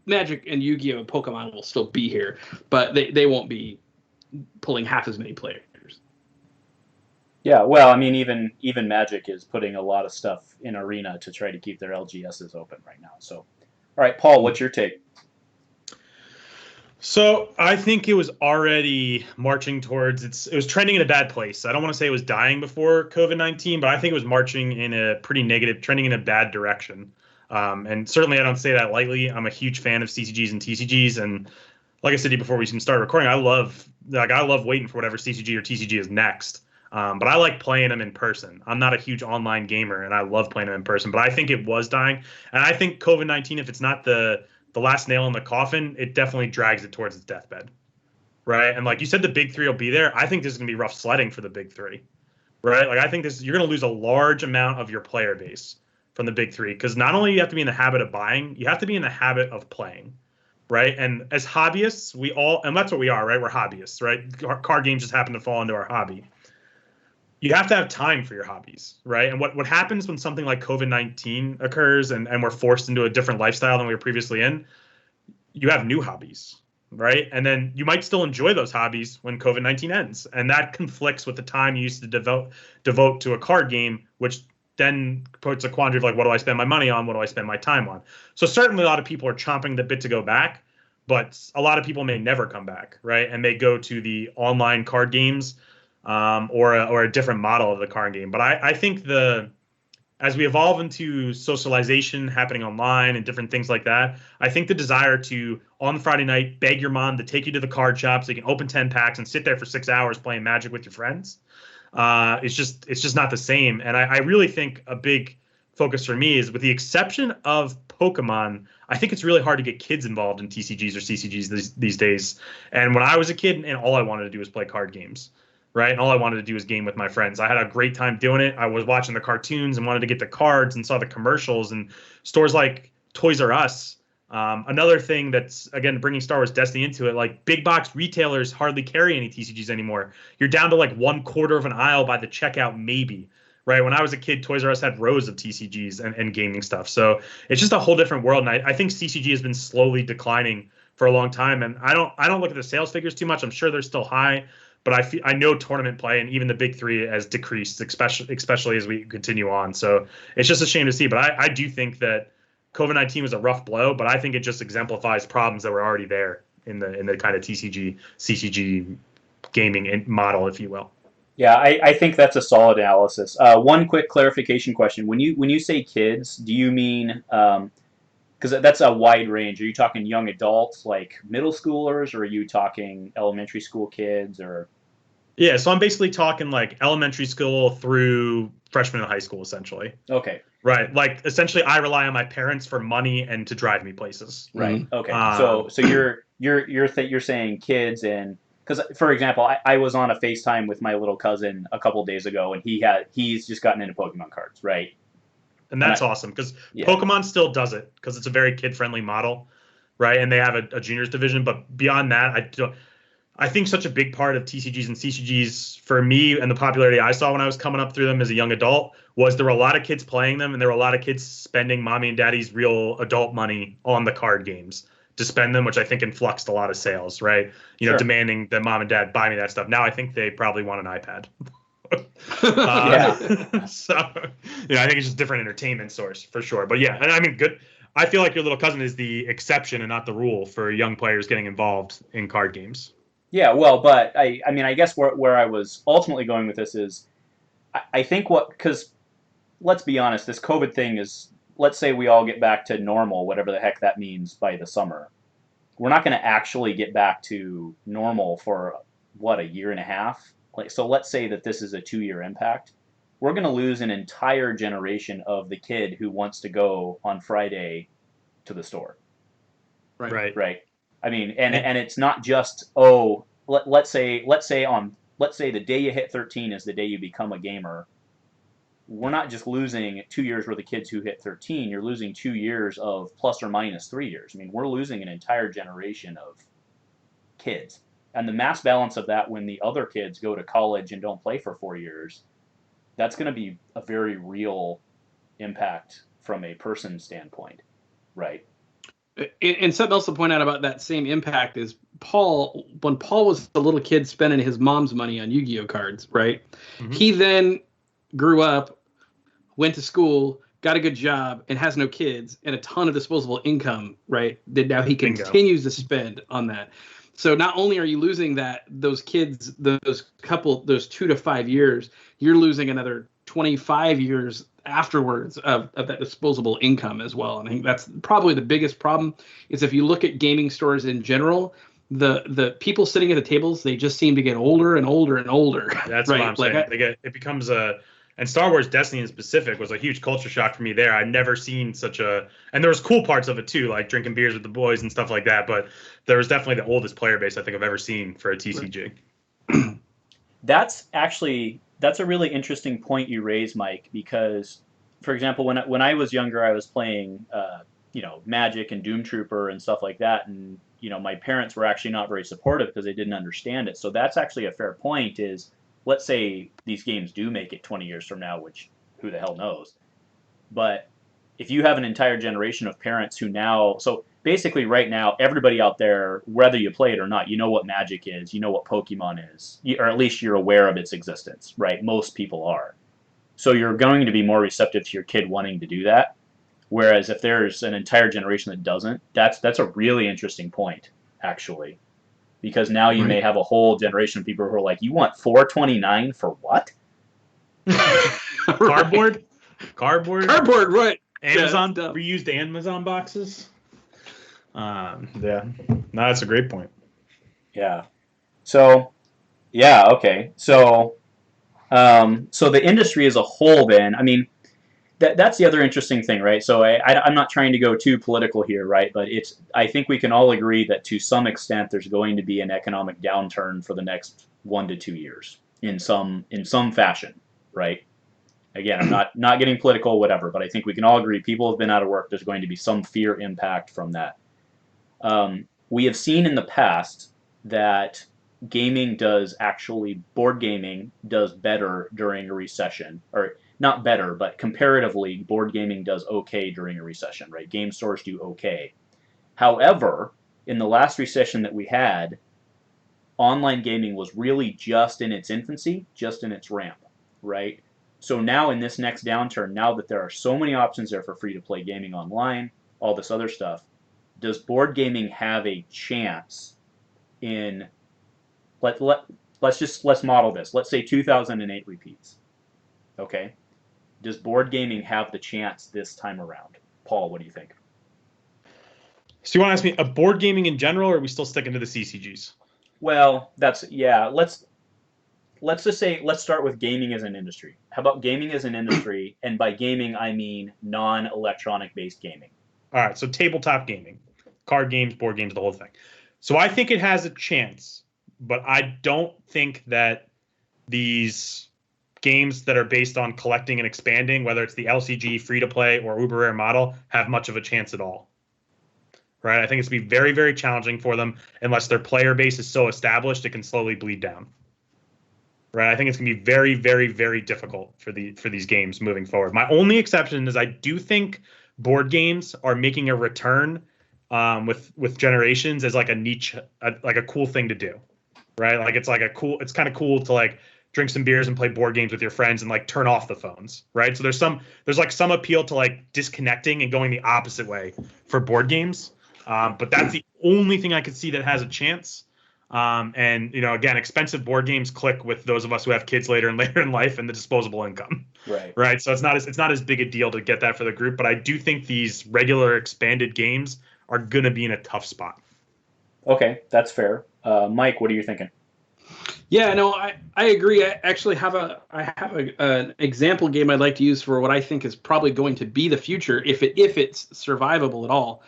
Magic and Yu-Gi-Oh! And Pokemon will still be here, but they won't be pulling half as many players. Yeah, well, I mean, even Magic is putting a lot of stuff in Arena to try to keep their LGSs open right now. So, all right, Paul, what's your take? So I think it was already marching towards it was trending in a bad place. I don't want to say it was dying before COVID-19, but I think it was marching in a pretty negative, trending in a bad direction. And certainly I don't say that lightly. I'm a huge fan of CCGs and TCGs, and like I said to you before we even started recording, I love waiting for whatever CCG or TCG is next. But I like playing them in person. I'm not a huge online gamer, and I love playing them in person. But I think it was dying, and I think COVID-19, if it's not the last nail in the coffin, it definitely drags it towards its deathbed, right? And like you said, the big three will be there. I think this is gonna be rough sledding for the big three, right? Like I think you're gonna lose a large amount of your player base from the big three, because not only you have to be in the habit of buying, you have to be in the habit of playing, right? And as hobbyists, and that's what we are, right? We're hobbyists, right? Card games just happen to fall into our hobby. You have to have time for your hobbies, right? And what happens when something like COVID-19 occurs and we're forced into a different lifestyle than we were previously in, you have new hobbies, right? And then you might still enjoy those hobbies when COVID-19 ends. And that conflicts with the time you used to devote to a card game, which then puts a quandary of like, what do I spend my money on? What do I spend my time on? So certainly a lot of people are chomping the bit to go back, but a lot of people may never come back, right? And may go to the online card games, or a different model of the card game. But I think as we evolve into socialization happening online and different things like that, I think the desire to, on Friday night, beg your mom to take you to the card shop so you can open 10 packs and sit there for 6 hours playing Magic with your friends, it's just not the same. And I really think a big focus for me is, with the exception of Pokemon, I think it's really hard to get kids involved in TCGs or CCGs these days. And when I was a kid, and all I wanted to do was play card games, right? And all I wanted to do was game with my friends. I had a great time doing it. I was watching the cartoons and wanted to get the cards and saw the commercials, and stores like Toys R Us. Another thing that's, again, bringing Star Wars Destiny into it, like big box retailers hardly carry any TCGs anymore. You're down to like 1/4 of an aisle by the checkout, maybe, right? When I was a kid, Toys R Us had rows of TCGs and gaming stuff. So it's just a whole different world. And I think CCG has been slowly declining for a long time. And I don't look at the sales figures too much. I'm sure they're still high, but I know tournament play and even the big three has decreased, especially as we continue on. So it's just a shame to see. But I do think that COVID-19 was a rough blow, but I think it just exemplifies problems that were already there in the kind of TCG, CCG gaming model, if you will. Yeah, I think that's a solid analysis. One quick clarification question: when you say kids, do you mean, because that's a wide range? Are you talking young adults, like middle schoolers, or are you talking elementary school kids, or? Yeah, so I'm basically talking like elementary school through freshman in high school, essentially. Okay. Right, like essentially, I rely on my parents for money and to drive me places. Right. Okay. So you're saying kids, and because, for example, I was on a FaceTime with my little cousin a couple days ago, and he's just gotten into Pokemon cards, right? And that's awesome, because Pokemon still does it, because it's a very kid-friendly model, right? And they have a juniors division, but beyond that, I think such a big part of TCGs and CCGs for me, and the popularity I saw when I was coming up through them as a young adult, was there were a lot of kids playing them, and there were a lot of kids spending mommy and daddy's real adult money on the card games to spend them, which I think influxed a lot of sales, right? You know, demanding that mom and dad buy me that stuff. Now I think they probably want an iPad. So, I think it's just a different entertainment source for sure. But yeah, and I mean, good. I feel like your little cousin is the exception and not the rule for young players getting involved in card games. Yeah, well, but I mean, I guess where I was ultimately going with this is, I think because let's be honest, this COVID thing is, let's say we all get back to normal, whatever the heck that means, by the summer. We're not going to actually get back to normal for, what, a year and a half? So let's say that this is a 2-year impact. We're going to lose an entire generation of the kid who wants to go on Friday to the store. Right. I mean, and it's not just, let's say the day you hit 13 is the day you become a gamer. we're not just losing 2 years worth of kids who hit 13. You're losing 2 years of plus or minus 3 years. I mean, we're losing an entire generation of kids. And the mass balance of that when the other kids go to college and don't play for 4 years, that's going to be a very real impact from a person standpoint, right? And something else to point out about that same impact is when Paul was a little kid spending his mom's money on Yu-Gi-Oh cards, right? Mm-hmm. He then grew up, went to school, got a good job, and has no kids and a ton of disposable income, right? That now he continues to spend on that. So not only are you losing those kids, those 2 to 5 years, you're losing another 25 years afterwards of that disposable income as well. And I think that's probably the biggest problem is if you look at gaming stores in general, the people sitting at the tables, they just seem to get older and older and older. That's right? What I'm saying. It becomes and Star Wars Destiny in specific was a huge culture shock for me there. I'd never seen and there was cool parts of it too, like drinking beers with the boys and stuff like that. But there was definitely the oldest player base I think I've ever seen for a TCG. That's a really interesting point you raise, Mike, because, for example, when I was younger, I was playing, Magic and Doom Trooper and stuff like that, and my parents were actually not very supportive because they didn't understand it. So that's actually a fair point. Is let's say these games do make it 20 years from now, which who the hell knows? But if you have an entire generation of parents who so basically right now, everybody out there, whether you play it or not, you know what Magic is, you know what Pokemon is, or at least you're aware of its existence, right? Most people are. So you're going to be more receptive to your kid wanting to do that. Whereas if there's an entire generation that doesn't, that's a really interesting point, actually. Because now you may have a whole generation of people who are like, you want $4.29 for what? Cardboard, right? Amazon reused Amazon boxes. Yeah, no, that's a great point. Yeah. So, yeah, okay. So the industry as a whole, then, I mean, that's the other interesting thing, right? So I'm not trying to go too political here, right? But I think we can all agree that to some extent there's going to be an economic downturn for the next 1 to 2 years in some fashion, right? Again, I'm not getting political, whatever, but I think we can all agree people have been out of work. There's going to be some fear impact from that. We have seen in the past that board gaming does better during a recession, or not better, but comparatively, board gaming does okay during a recession, right? Game stores do okay. However, in the last recession that we had, online gaming was really just in its infancy, just in its ramp, right? So now in this next downturn, now that there are so many options there for free-to-play gaming online, all this other stuff, does board gaming have a chance in, let's model this. Let's say 2008 repeats, okay? Does board gaming have the chance this time around? Paul, what do you think? So you want to ask me board gaming in general, or are we still sticking to the CCGs? Well, let's just say, let's start with gaming as an industry. How about gaming as an industry? And by gaming, I mean non-electronic based gaming. All right, so tabletop gaming, card games, board games, the whole thing. So I think it has a chance, but I don't think that these games that are based on collecting and expanding, whether it's the LCG, free-to-play, or uber rare model, have much of a chance at all. Right? I think it's going to be very, very challenging for them unless their player base is so established it can slowly bleed down. Right? I think it's going to be very, very, very difficult for these games moving forward. My only exception is I do think board games are making a return with generations as like a niche, like a cool thing to do. Right? Like it's kind of cool to like drink some beers and play board games with your friends and like turn off the phones, right? So there's like some appeal to like disconnecting and going the opposite way for board games. But that's the only thing I could see that has a chance. And again, expensive board games click with those of us who have kids later and later in life and the disposable income. Right. Right. So it's not as big a deal to get that for the group, but I do think these regular expanded games are going to be in a tough spot. Okay, that's fair. Mike, what are you thinking? Yeah, no, I agree. I actually have an example game I'd like to use for what I think is probably going to be the future if it's survivable at all.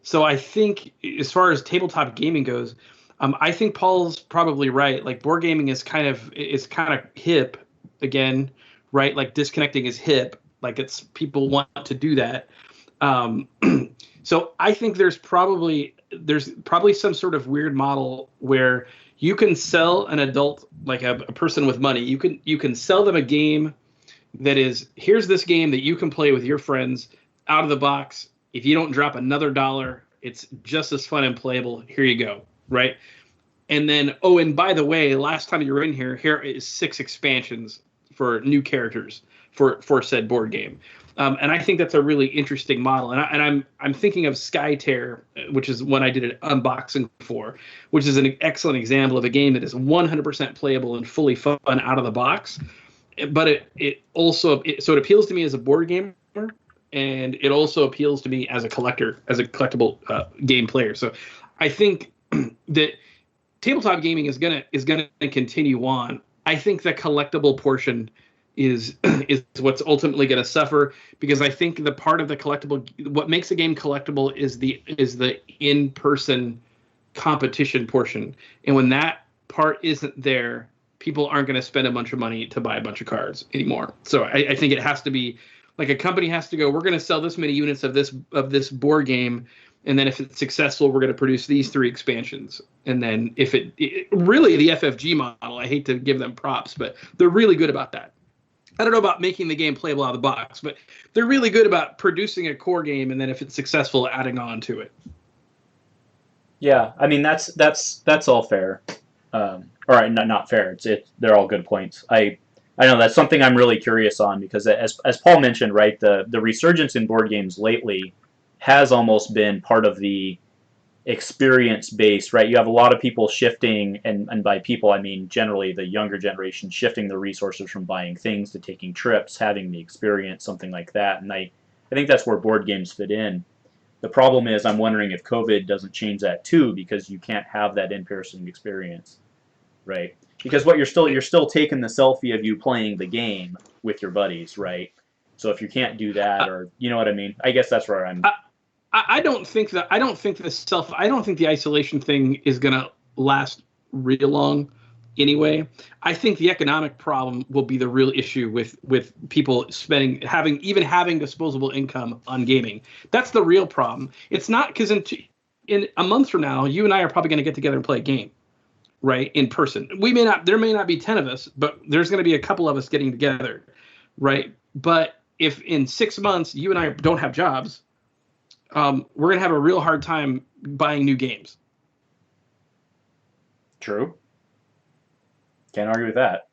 So I think as far as tabletop gaming goes, I think Paul's probably right. Like board gaming is kind of hip again, right? Like disconnecting is hip. Like it's people want to do that. So I think there's probably some sort of weird model where you can sell an adult, like a person with money. You can sell them a game that is, here's this game that you can play with your friends out of the box. If you don't drop another dollar, it's just as fun and playable. Here you go, right? And then, oh, and by the way, last time you were in here, here is 6 expansions for new characters for said board game. And I think that's a really interesting model. And I'm thinking of Skytear, which is one I did an unboxing for, which is an excellent example of a game that is 100% playable and fully fun out of the box. But it also so it appeals to me as a board gamer, and it also appeals to me as a collector, as a collectible game player. So I think that tabletop gaming is gonna continue on. I think the collectible portion is what's ultimately going to suffer, because I think the part of the collectible, what makes a game collectible is the in-person competition portion. And when that part isn't there, people aren't going to spend a bunch of money to buy a bunch of cards anymore. So I think it has to be like a company has to go, we're going to sell this many units of this board game, and then if it's successful, we're going to produce these 3 expansions. And then if it really, the FFG model, I hate to give them props, but they're really good about that. I don't know about making the game playable out of the box, but they're really good about producing a core game, and then if it's successful, adding on to it. Yeah, I mean that's all fair. All right, not fair. They're all good points. I know that's something I'm really curious on, because as Paul mentioned, right, the resurgence in board games lately has almost been part of the experience based, right? You have a lot of people shifting, and by people I mean generally the younger generation, shifting the resources from buying things to taking trips, having the experience, something like that. And I think that's where board games fit in. The problem is, I'm wondering if COVID doesn't change that too, because you can't have that in-person experience, right? Because what you're still taking the selfie of you playing the game with your buddies, right? So if you can't do that, or you know what I mean, I guess that's where I'm. I don't think the isolation thing is going to last real long anyway. I think the economic problem will be the real issue with people having disposable income on gaming. That's the real problem. It's not because in a month from now, you and I are probably going to get together and play a game, right, in person. There may not be 10 of us, but there's going to be a couple of us getting together, right? But if in 6 months you and I don't have jobs, we're going to have a real hard time buying new games. True. Can't argue with that.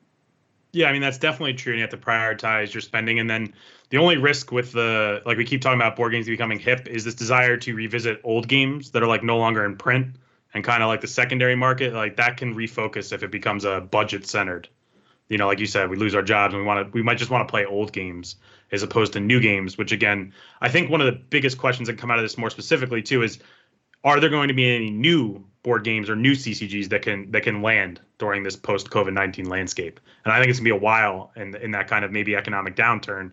Yeah, I mean, that's definitely true. And you have to prioritize your spending. And then the only risk with like we keep talking about board games becoming hip, is this desire to revisit old games that are like no longer in print, and kind of like the secondary market, like that can refocus if it becomes a budget centered. You know, like you said, we lose our jobs and we might just want to play old games as opposed to new games, which again, I think one of the biggest questions that come out of this more specifically too is, are there going to be any new board games or new CCGs that can land during this post COVID-19 landscape? And I think it's gonna be a while in that kind of maybe economic downturn,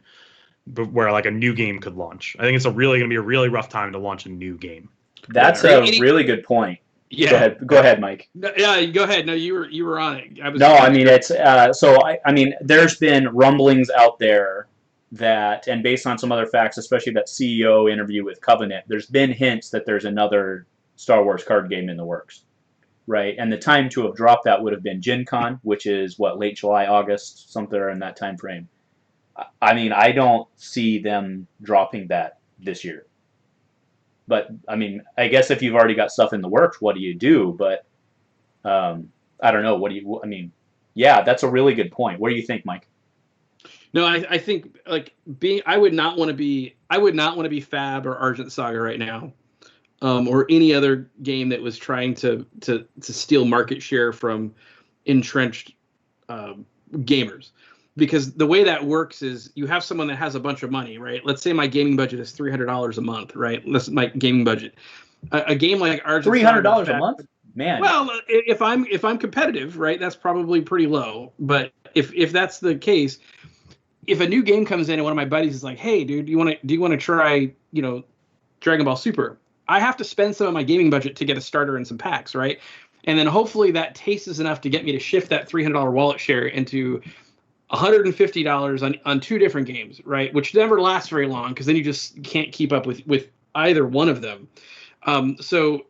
but where like a new game could launch. I think it's gonna be a really rough time to launch a new game. That's a really good point. Yeah. Go ahead, Mike. No, yeah, go ahead. No, you were on it. I mean, it's I mean, there's been rumblings out there that, and based on some other facts, especially that CEO interview with Covenant, there's been hints that there's another Star Wars card game in the works, right? And the time to have dropped that would have been Gen Con, which is late July, August, somewhere in that time frame. I mean, I don't see them dropping that this year. But I mean, I guess if you've already got stuff in the works, what do you do? But I don't know. I mean, yeah, that's a really good point. What do you think, Mike? No, I think I would not want to be Fab or Argent Saga right now, or any other game that was trying to steal market share from entrenched gamers. Because the way that works is you have someone that has a bunch of money, right? Let's say my gaming budget is $300 a month, right? That's my gaming budget. A game like Argent $300 a month? Man. Well, if I'm competitive, right, that's probably pretty low. But if that's the case, if a new game comes in and one of my buddies is like, "Hey, dude, do you want to try, Dragon Ball Super?" I have to spend some of my gaming budget to get a starter and some packs, right? And then hopefully that tastes enough to get me to shift that $300 wallet share into $150 on two different games, right? Which never lasts very long because then you just can't keep up with either one of them. So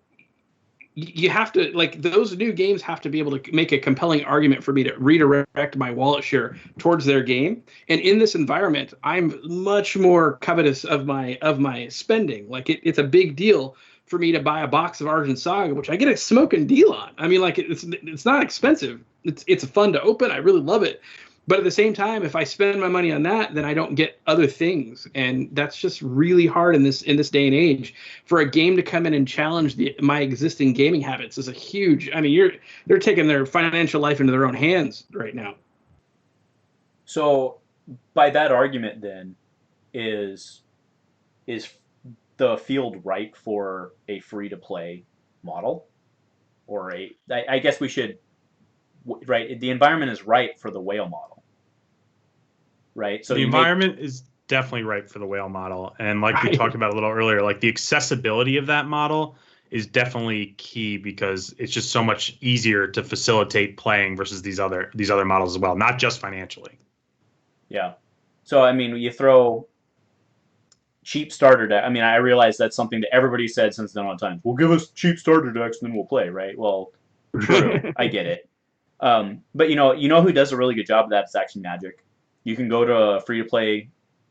you have to, like, those new games have to be able to make a compelling argument for me to redirect my wallet share towards their game. And in this environment, I'm much more covetous of my spending. Like it's a big deal for me to buy a box of Argent Saga, which I get a smoking deal on. I mean, like it's not expensive. It's fun to open. I really love it. But at the same time, if I spend my money on that, then I don't get other things, and that's just really hard in this day and age. For a game to come in and challenge my existing gaming habits is a huge. I mean, they're taking their financial life into their own hands right now. So, by that argument, then, is the field ripe for a free-to-play model, or I guess we should. Right, the environment is ripe for the whale model. Right, so the environment is definitely ripe for the whale model, and like we talked about a little earlier, like the accessibility of that model is definitely key because it's just so much easier to facilitate playing versus these other models as well, not just financially. Yeah, so I mean, you throw cheap starter deck. I mean, I realize that's something that everybody said since then on time. Well, give us cheap starter decks, and then we'll play. Right? Well, true, I get it. But you know who does a really good job of that is actually Magic. You can go to a free-to-play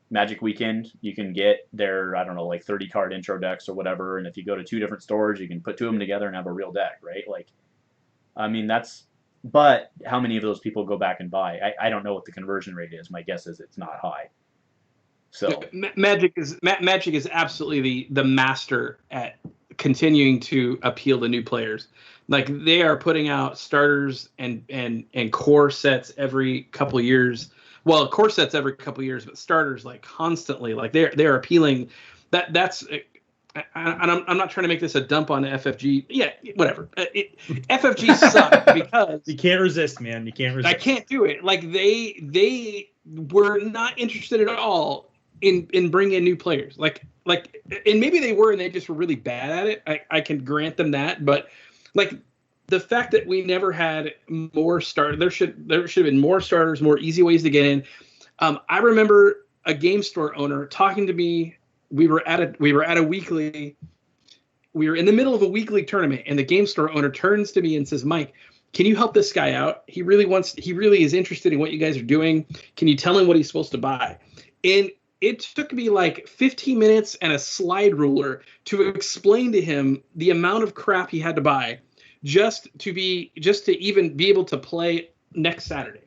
Magic weekend. You can get their, I don't know, like 30-card intro decks or whatever. And if you go to two different stores, you can put two of them together and have a real deck, right? Like, I mean, but how many of those people go back and buy? I don't know what the conversion rate is. My guess is it's not high. So Magic is absolutely the master at continuing to appeal to new players. Like they are putting out starters and core sets every couple of years. Well, core sets every couple of years, but starters like constantly. Like they're appealing. That's. I'm not trying to make this a dump on FFG. Yeah, whatever. FFG sucked because you can't resist, man. You can't resist. I can't do it. Like they were not interested at all in bringing in new players. Like, and maybe they were, and they just were really bad at it. I can grant them that, but like the fact that we never had more starters, there should have been more starters, more easy ways to get in. I remember a game store owner talking to me. We were in the middle of a weekly tournament, and the game store owner turns to me and says, "Mike, can you help this guy out? He really is interested in what you guys are doing. Can you tell him what he's supposed to buy?" And it took me like 15 minutes and a slide ruler to explain to him the amount of crap he had to buy just to even be able to play next Saturday.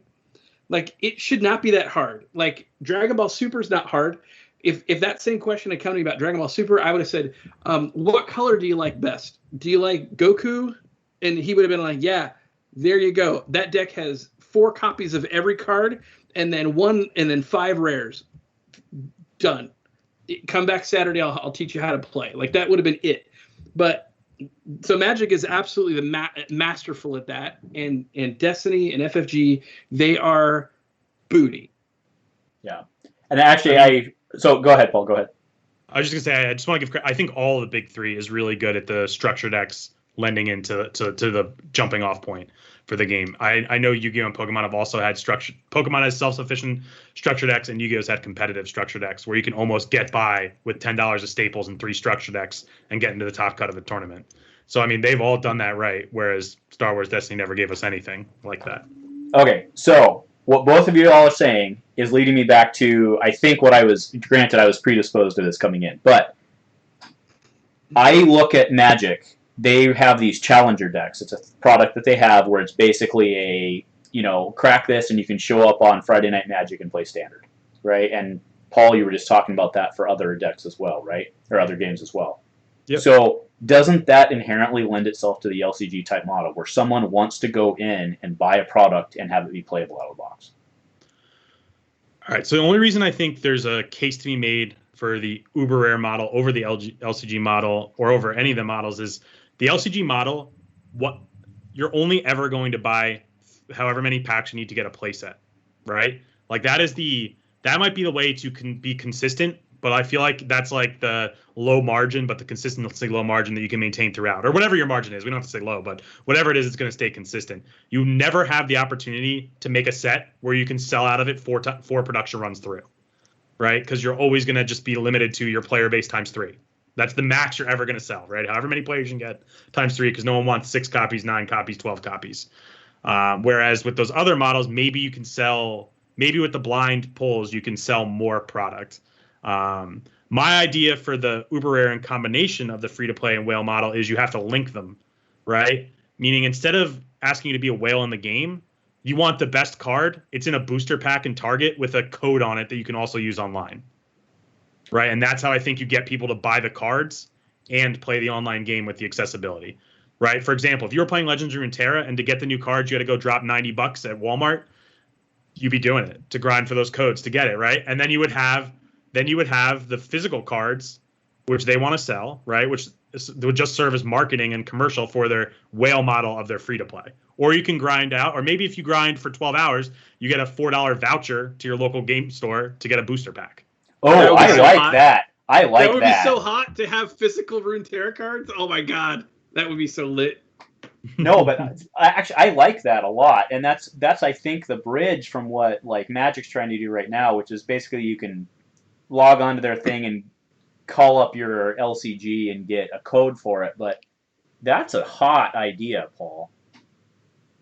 Like, it should not be that hard. Like, Dragon Ball Super is not hard. If that same question had come to me about Dragon Ball Super, I would have said, what color do you like best? Do you like Goku? And he would have been like, yeah, there you go. That deck has 4 copies of every card and then 5 rares. Done. Come back Saturday, I'll teach you how to play. Like, that would have been it. But so Magic is absolutely masterful at that. And Destiny and FFG, they are booty. Yeah. And actually, so go ahead, Paul. Go ahead. I was just gonna say, I just want to give credit. I think all of the big three is really good at the structure decks lending into the jumping off point for the game. I know Yu-Gi-Oh! And Pokemon have also had structure. Pokemon has self-sufficient structure decks, and Yu-Gi-Oh's had competitive structure decks where you can almost get by with $10 of staples and 3 structure decks and get into the top cut of the tournament. So I mean, they've all done that right, whereas Star Wars Destiny never gave us anything like that. Okay, so what both of you all are saying is leading me back to, I think, what I was predisposed to this coming in. But I look at Magic. They have these challenger decks. It's a product that they have where it's basically crack this and you can show up on Friday Night Magic and play Standard, right? And Paul, you were just talking about that for other decks as well, right? Or other games as well. Yep. So doesn't that inherently lend itself to the LCG type model where someone wants to go in and buy a product and have it be playable out of the box? All right. So the only reason I think there's a case to be made for the uber rare model over the LCG model or over any of the models is the LCG model, what you're only ever going to buy however many packs you need to get a playset, right? Like that might be the way to be consistent, but I feel like that's like the low margin, but the consistency low margin that you can maintain throughout, or whatever your margin is. We don't have to say low, but whatever it is, it's going to stay consistent. You never have the opportunity to make a set where you can sell out of it four production runs through, right? Because you're always going to just be limited to your player base times 3. That's the max you're ever going to sell, right? However many players you can get times 3, because no one wants 6 copies, 9 copies, 12 copies. Whereas with those other models, maybe you can sell, maybe with the blind pulls, you can sell more product. My idea for the uber rare in combination of the free-to-play and whale model is you have to link them, right? Meaning instead of asking you to be a whale in the game, you want the best card. It's in a booster pack in Target with a code on it that you can also use online, right? And that's how I think you get people to buy the cards and play the online game with the accessibility, right? For example, if you were playing Legends of Runeterra and to get the new cards, you had to go drop $90 at Walmart, you'd be doing it to grind for those codes to get it, right? And then you would have the physical cards, which they want to sell, right? Which would just serve as marketing and commercial for their whale model of their free-to-play. Or you can grind out, or maybe if you grind for 12 hours, you get a $4 voucher to your local game store to get a booster pack. Oh, I like that. I like that. That would be so hot to have physical Runeterra cards. Oh my god, that would be so lit. No, but I like that a lot, and that's I think the bridge from what like Magic's trying to do right now, which is basically you can log onto their thing and call up your LCG and get a code for it. But that's a hot idea, Paul.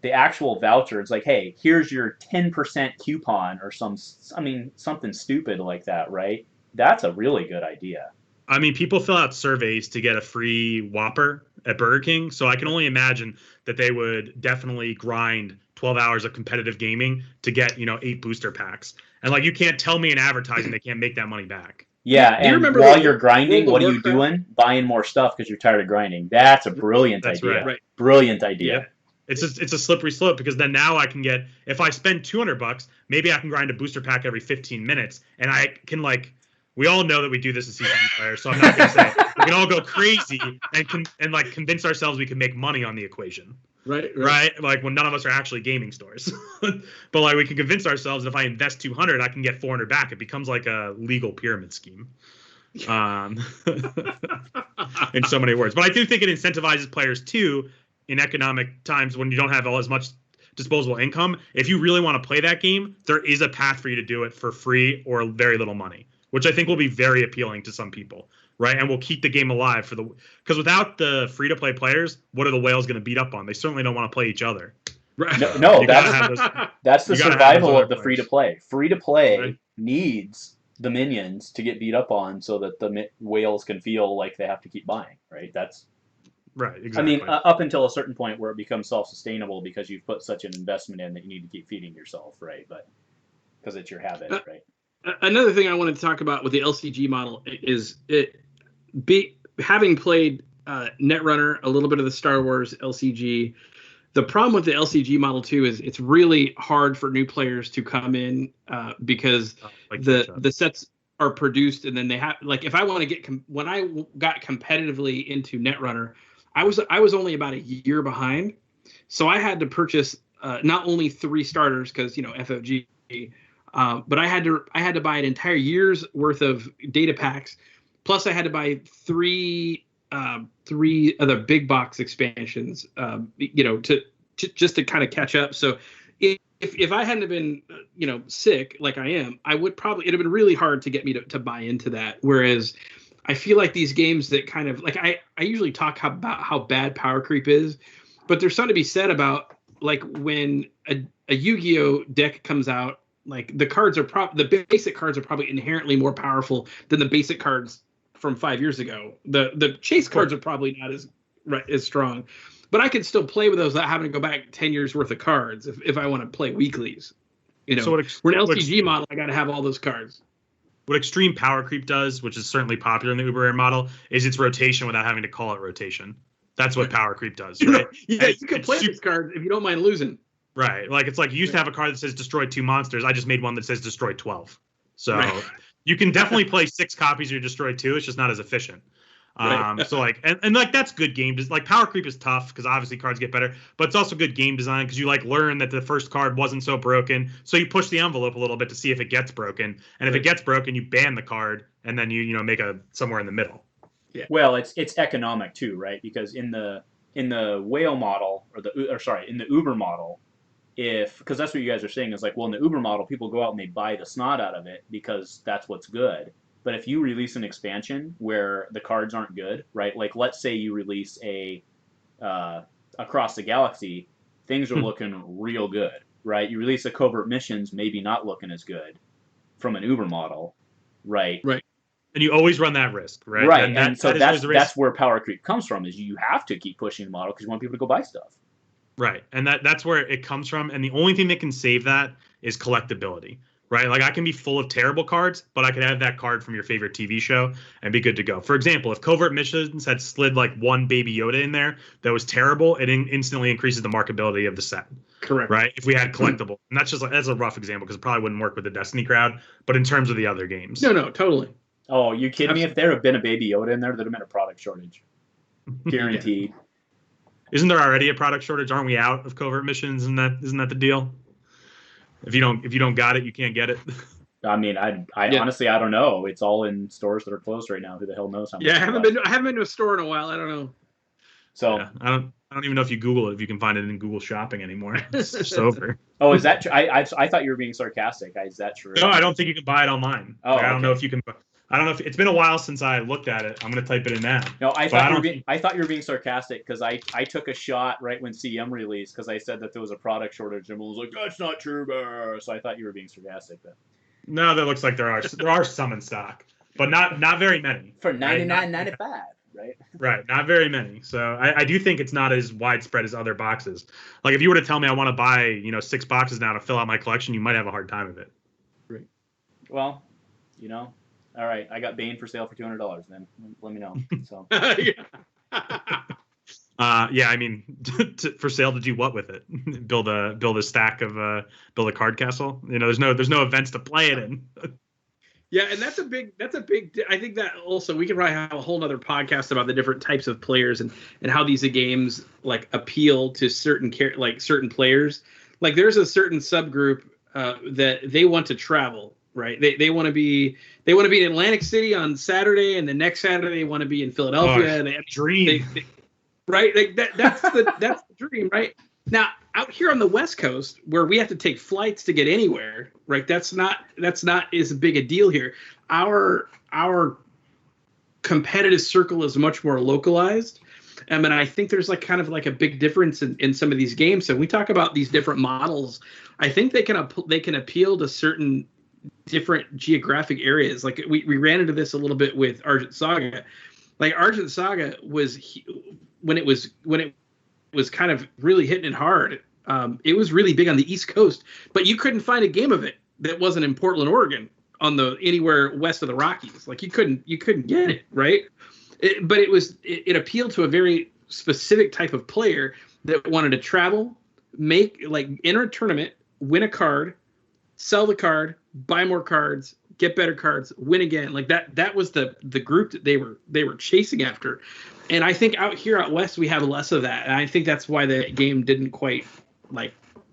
The actual voucher, it's like, hey, here's your 10% coupon or something stupid like that, right? That's a really good idea. I mean, people fill out surveys to get a free Whopper at Burger King, so I can only imagine that they would definitely grind 12 hours of competitive gaming to get, 8 booster packs. And like, you can't tell me in advertising they can't make that money back. Yeah, and while you're grinding, what are you doing? Buying more stuff because you're tired of grinding. That's a brilliant idea. Right. Brilliant idea. Yeah. It's a slippery slope, because then now I can get, if I spend $200, maybe I can grind a booster pack every 15 minutes, and I can we all know that we do this as CCG players, so I'm not going to say we can all go crazy and convince ourselves we can make money on the equation. Right? Like when none of us are actually gaming stores. But we can convince ourselves that if I invest 200, I can get 400 back. It becomes like a legal pyramid scheme. In so many words. But I do think it incentivizes players too in economic times when you don't have as much disposable income. If you really want to play that game, there is a path for you to do it for free or very little money, which I think will be very appealing to some people, right? And will keep the game alive because without the free-to-play players, what are the whales going to beat up on? They certainly don't want to play each other. Right. No, that's the survival of the free-to-play. Free-to-play right. needs the minions to get beat up on so that the whales can feel like they have to keep buying, right? That's right. Exactly. I mean, up until a certain point where it becomes self-sustainable because you've put such an investment in that you need to keep feeding yourself, right? But because it's your habit, right? Another thing I wanted to talk about with the LCG model is having played Netrunner, a little bit of the Star Wars LCG. The problem with the LCG model too is it's really hard for new players to come in because the sets are produced and then they have if I want to get when I got competitively into Netrunner, I was only about a year behind, so I had to purchase not only 3 starters because FFG. But I had to buy an entire year's worth of data packs, plus I had to buy 3 other big box expansions, to just to kind of catch up. So if I hadn't been sick like I am, it'd have been really hard to get me to buy into that. Whereas I feel like these games that kind of I usually talk about how bad power creep is, but there's something to be said about when a Yu-Gi-Oh deck comes out. The cards are the basic cards are probably inherently more powerful than the basic cards from 5 years ago. The chase cards are probably not as strong, but I can still play with those without having to go back 10 years worth of cards if I want to play weeklies. So we're an LCG model. I got to have all those cards. What extreme power creep does, which is certainly popular in the uber rare model, is its rotation without having to call it rotation. That's what power creep does, right? Yeah, you can play these cards if you don't mind losing. Right. It's you used to have a card that says destroy 2 monsters. I just made one that says destroy 12. So you can definitely play 6 copies or destroy 2. It's just not as efficient. So that's good game. Power creep is tough because obviously cards get better, but it's also good game design because you learn that the first card wasn't so broken. So you push the envelope a little bit to see if it gets broken. And if it gets broken, you ban the card and then you make a somewhere in the middle. Yeah. Well, it's economic too, right? Because in the whale model in the Uber model, because that's what you guys are saying is like, well, in the Uber model, people go out and they buy the snot out of it because that's what's good. But if you release an expansion where the cards aren't good, right? Like let's say you release a Across the Galaxy, things are looking real good, right? You release a Covert Missions, maybe not looking as good from an Uber model, right? Right. And you always run that risk, right? Right, and so that that's where power creep comes from. Is you have to keep pushing the model because you want people to go buy stuff. Right, and that's where it comes from. And the only thing that can save that is collectability, right? Like I can be full of terrible cards, but I could have that card from your favorite TV show and be good to go. For example, if Covert Missions had slid like one Baby Yoda in there that was terrible, it instantly increases the marketability of the set. Correct. Right. If we had collectible, and that's a rough example because it probably wouldn't work with the Destiny crowd. But in terms of the other games, No, totally. Oh, you kidding me? If there had been a Baby Yoda in there, there'd have been a product shortage, guaranteed. Isn't there already a product shortage? Aren't we out of Covert Missions? Isn't that the deal? If you don't got it, you can't get it. I mean, I honestly I don't know. It's all in stores that are closed right now. Who the hell knows how much? Yeah, I haven't been to a store in a while. I don't know. So yeah, I don't even know if you Google it, if you can find it in Google Shopping anymore. It's just over. Oh, is that true? I thought you were being sarcastic. Is that true? No, I don't think you can buy it online. Oh, I don't know if you can. I don't know if it's been a while since I looked at it. I'm gonna type it in now. No, I thought you were being sarcastic because I took a shot right when CM released because I said that there was a product shortage and everyone was like, that's not true, bro. So I thought you were being sarcastic then. No, that looks like there are some in stock, but not very many. For $99.95, right? Right, not very many. So I do think it's not as widespread as other boxes. Like if you were to tell me I want to buy 6 boxes now to fill out my collection, you might have a hard time of it. Right. Well, all right, I got Bane for sale for $200. Then let me know. So. Yeah, I mean, for sale to do what with it? Build a stack of build a card castle. There's no events to play it in. Yeah, and that's a big. I think that also we could probably have a whole other podcast about the different types of players and how these games like appeal to certain players. Like there's a certain subgroup that they want to travel. Right, they want to be in Atlantic City on Saturday, and the next Saturday they want to be in Philadelphia. And dream, right? Like that's the dream, right? Now out here on the West Coast, where we have to take flights to get anywhere, right? That's not as big a deal here. Our competitive circle is much more localized. And I think there's kind of a big difference in some of these games. So we talk about these different models. I think they can appeal to certain different geographic areas. Like we ran into this a little bit with Argent Saga. Like Argent Saga was when it was kind of really hitting it hard. It was really big on the East Coast, but you couldn't find a game of it that wasn't in Portland, Oregon, anywhere west of the Rockies. Like you couldn't get it, right? But it appealed to a very specific type of player that wanted to travel, enter a tournament, win a card, sell the card, buy more cards, get better cards, win again. Like that was the group that they were chasing after. And I think out west we have less of that. And I think that's why the game didn't quite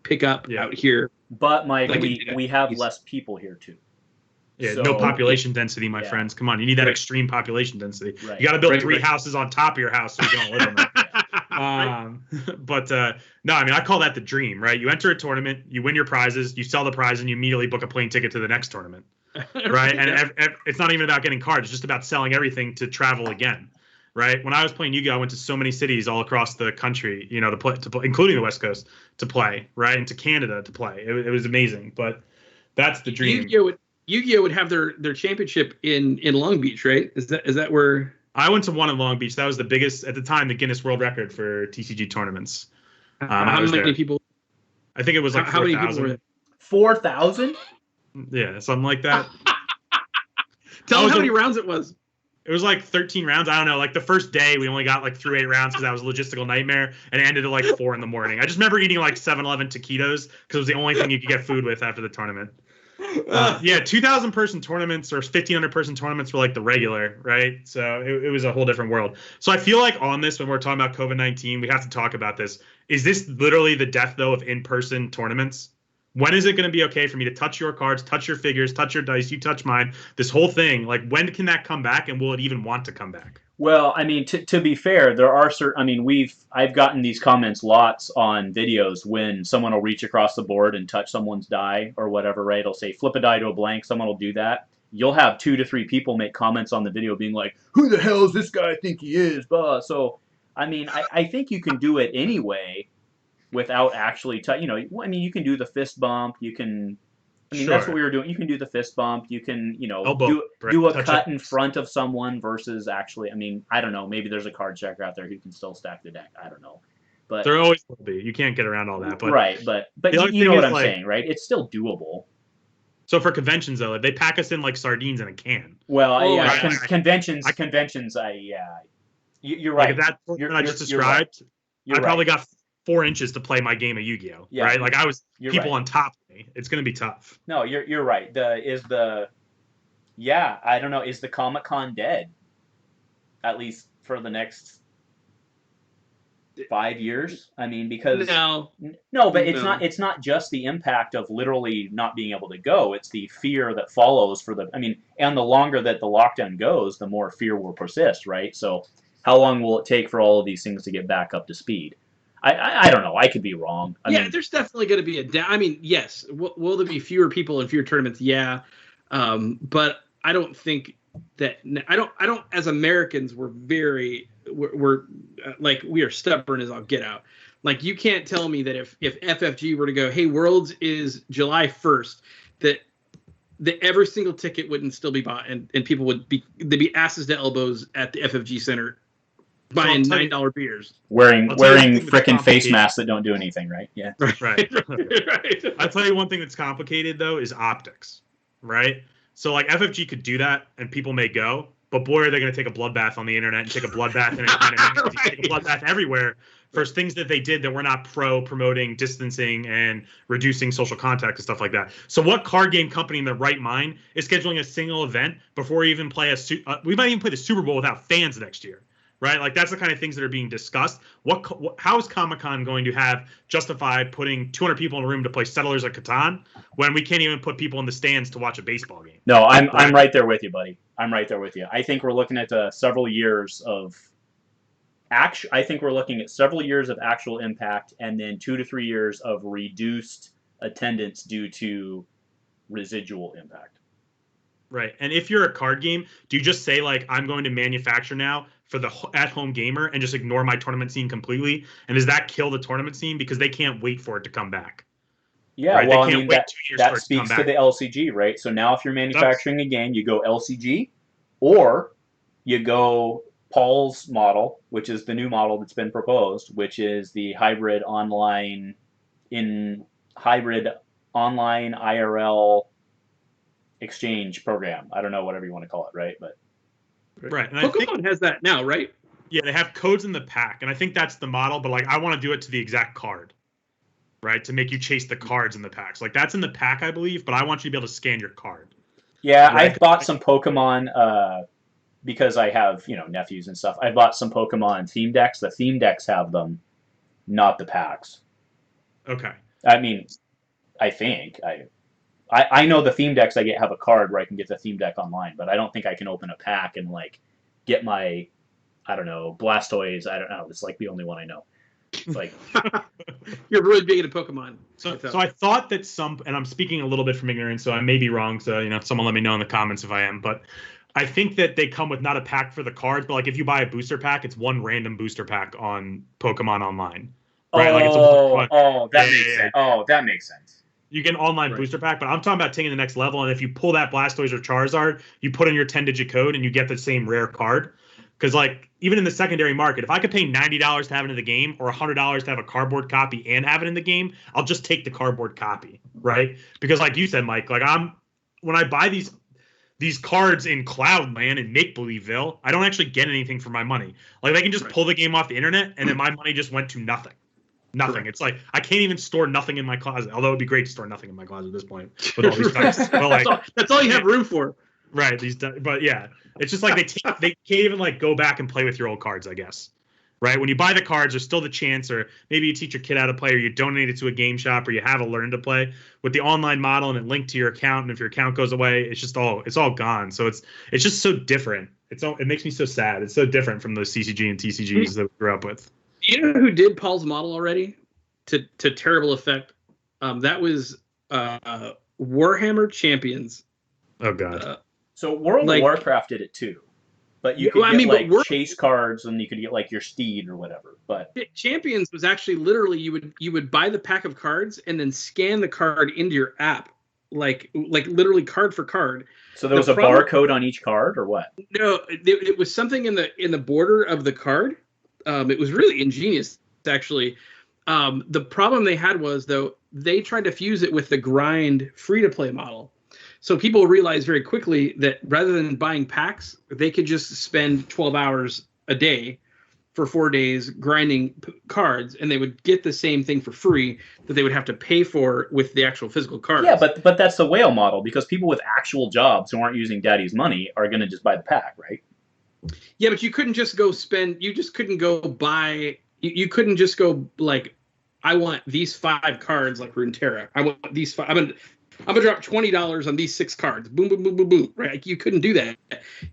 pick up out here. But Mike, we have less people here too. Yeah, no population density, my friends. Come on, you need that extreme population density. Right. You got to build 3 houses on top of your house so you don't live in them. But no, I mean, I call that the dream, right? You enter a tournament, you win your prizes, you sell the prize, and you immediately book a plane ticket to the next tournament, right? And it's not even about getting cards; it's just about selling everything to travel again, right? When I was playing Yu-Gi-Oh, I went to so many cities all across the country, to play, including the West Coast, to play, right, and to Canada to play. It was amazing, but that's the dream. Yu-Gi-Oh would have their championship in Long Beach, right? Is that where? I went to one in Long Beach. That was the biggest at the time, the Guinness World Record for TCG tournaments. How many people? I think it was like 4,000. 4,000? Yeah, something like that. Tell me how many rounds it was. It was like 13 rounds. I don't know. Like the first day, we only got through 8 rounds because that was a logistical nightmare, and it ended at 4 in the morning. I just remember eating 7-Eleven taquitos because it was the only thing you could get food with after the tournament. 2,000 person tournaments or 1,500 person tournaments were the regular, right? So it was a whole different world. So I feel like on this, when we're talking about COVID-19, we have to talk about this. Is this literally the death, though, of in-person tournaments? When is it going to be okay for me to touch your cards, touch your figures, touch your dice, you touch mine, this whole thing? Like, when can that come back, and will it even want to come back? Well, I mean, to be fair, there are certain. I mean, I've gotten these comments lots on videos when someone will reach across the board and touch someone's die or whatever, right? It'll say flip a die to a blank. Someone will do that. You'll have 2 to 3 people make comments on the video being like, "Who the hell is this guy think he is?" Blah. So, I mean, I think you can do it anyway without actually, I mean, you can do the fist bump. You can. I mean, that's what we were doing. You can do the fist bump. You can, Elbow, do a cut in front of someone versus actually. I mean, I don't know. Maybe there's a card checker out there who can still stack the deck. I don't know. But there always will be. You can't get around all that. But right. But you know what I'm saying, right? It's still doable. So for conventions though, they pack us in like sardines in a can. Well, yeah, right. Conventions. You're right. Like that I just described, I probably got 4 inches to play my game of Yu-Gi-Oh. Yeah. Right? Like people on top of me. It's going to be tough. No, you're right. I don't know. Is the Comic-Con dead? At least for the next 5 years. I mean, because no, but it's not. It's not just the impact of literally not being able to go. It's the fear that follows and the longer that the lockdown goes, the more fear will persist, right? So, how long will it take for all of these things to get back up to speed? I don't know. I could be wrong. I mean, there's definitely going to be I mean, yes. Will there be fewer people in fewer tournaments? Yeah, but I don't think that. I don't. As Americans, we're like we are stubborn as I'll get out. Like you can't tell me that if FFG were to go, hey, Worlds is July 1st, that every single ticket wouldn't still be bought, and people they'd be asses to elbows at the FFG Center. Buying $9 beers, wearing frickin' face masks that don't do anything, right? Yeah, right. Right. I'll tell you one thing that's complicated though is optics, right? So like FFG could do that, and people may go, but boy, are they going to take a bloodbath on the internet and take a bloodbath and take a bloodbath everywhere for things that they did that were not promoting distancing and reducing social contact and stuff like that. So what card game company in their right mind is scheduling a single event before we even play we might even play the Super Bowl without fans next year? Right, like that's the kind of things that are being discussed. How is Comic-Con going to justify putting 200 people in a room to play Settlers of Catan when we can't even put people in the stands to watch a baseball game? No, I'm right there with you, buddy. I'm right there with you. I think we're looking at several years of actual impact, and then 2 to 3 years of reduced attendance due to residual impact. Right, and if you're a card game, do you just say like I'm going to manufacture now for the at-home gamer and just ignore my tournament scene completely? And does that kill the tournament scene because they can't wait for it to come back? Yeah, right? Well, I mean, that speaks to the LCG, right? So now if you're manufacturing a game, you go LCG, or you go Paul's model, which is the new model that's been proposed, which is the hybrid online IRL exchange program. I don't know, whatever you want to call it, right? But right, and Pokemon has that now, right? Yeah, they have codes in the pack, and I think that's the model. But like, I want to do it to the exact card, right? To make you chase the cards in the packs. Like that's in the pack, I believe. But I want you to be able to scan your card. Yeah, right? I've bought some Pokemon because I have nephews and stuff. I bought some Pokemon theme decks. The theme decks have them, not the packs. Okay. I mean, I think I know the theme decks I get have a card where I can get the theme deck online, but I don't think I can open a pack and like get my, I don't know, Blastoise. I don't know. It's like the only one I know. It's like you're really big into Pokemon. So I thought that and I'm speaking a little bit from ignorance, so I may be wrong. So someone let me know in the comments if I am. But I think that they come with not a pack for the cards, but like if you buy a booster pack, it's one random booster pack on Pokemon Online. Right? That makes sense. You get an online booster pack, but I'm talking about taking the next level. And if you pull that Blastoise or Charizard, you put in your 10-digit code and you get the same rare card. Because like even in the secondary market, if I could pay $90 to have it in the game or $100 to have a cardboard copy and have it in the game, I'll just take the cardboard copy, right? Because like you said, Mike, like when I buy these cards in Cloudland and Make Believeville, I don't actually get anything for my money. Like they can just pull the game off the internet and then my money just went to nothing. Nothing. Correct. It's like I can't even store nothing in my closet. Although it'd be great to store nothing in my closet at this point with all these dice. But like, that's all you have room for. Right. But yeah, it's just like they can't even like go back and play with your old cards, I guess. right? When you buy the cards, there's still the chance, or maybe you teach your kid how to play, or you donate it to a game shop, or you have a learn to play. With the online model and it linked to your account, and if your account goes away, it's all gone. So it's just so different. It makes me so sad. It's so different from those CCG and TCGs that we grew up with. You know who did Paul's model already to terrible effect? That was Warhammer Champions. Oh God. So World of Warcraft did it too. But you could get chase cards, and you could get like your steed or whatever. But Champions was actually literally you would buy the pack of cards and then scan the card into your app, like literally card for card. So there was a barcode on each card, or what? No, it was something in the border of the card. It was really ingenious, actually. The problem they had was, though, they tried to fuse it with the grind free-to-play model. So people realized very quickly that rather than buying packs, they could just spend 12 hours a day for 4 days grinding cards, and they would get the same thing for free that they would have to pay for with the actual physical cards. Yeah, but that's the whale model, because people with actual jobs who aren't using daddy's money are going to just buy the pack, right? Yeah, but you couldn't just go spend. You just couldn't go buy. You couldn't just go like, I want these 5 cards like Runeterra. I want these 5. I'm gonna drop $20 on these 6 cards. Boom, boom, boom, boom, boom. Right? Like, you couldn't do that.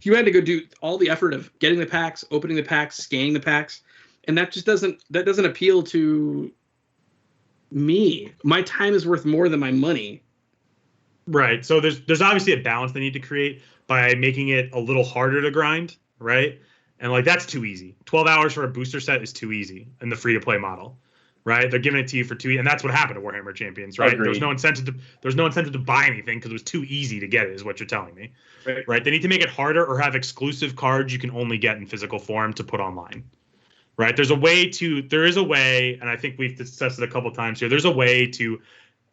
You had to go do all the effort of getting the packs, opening the packs, scanning the packs, and that just doesn't appeal to me. My time is worth more than my money. Right. So there's obviously a balance they need to create by making it a little harder to grind, right? And like, that's too easy. 12 hours for a booster set is too easy in the free to play model. Right, they're giving it to you for 2, and that's what happened to Warhammer Champions. Right, Agreed. There's no incentive to buy anything because it was too easy to get it. Is what you're telling me, right? They need to make it harder or have exclusive cards you can only get in physical form to put online. Right, there is a way, and I think we've discussed it a couple times here. There's a way to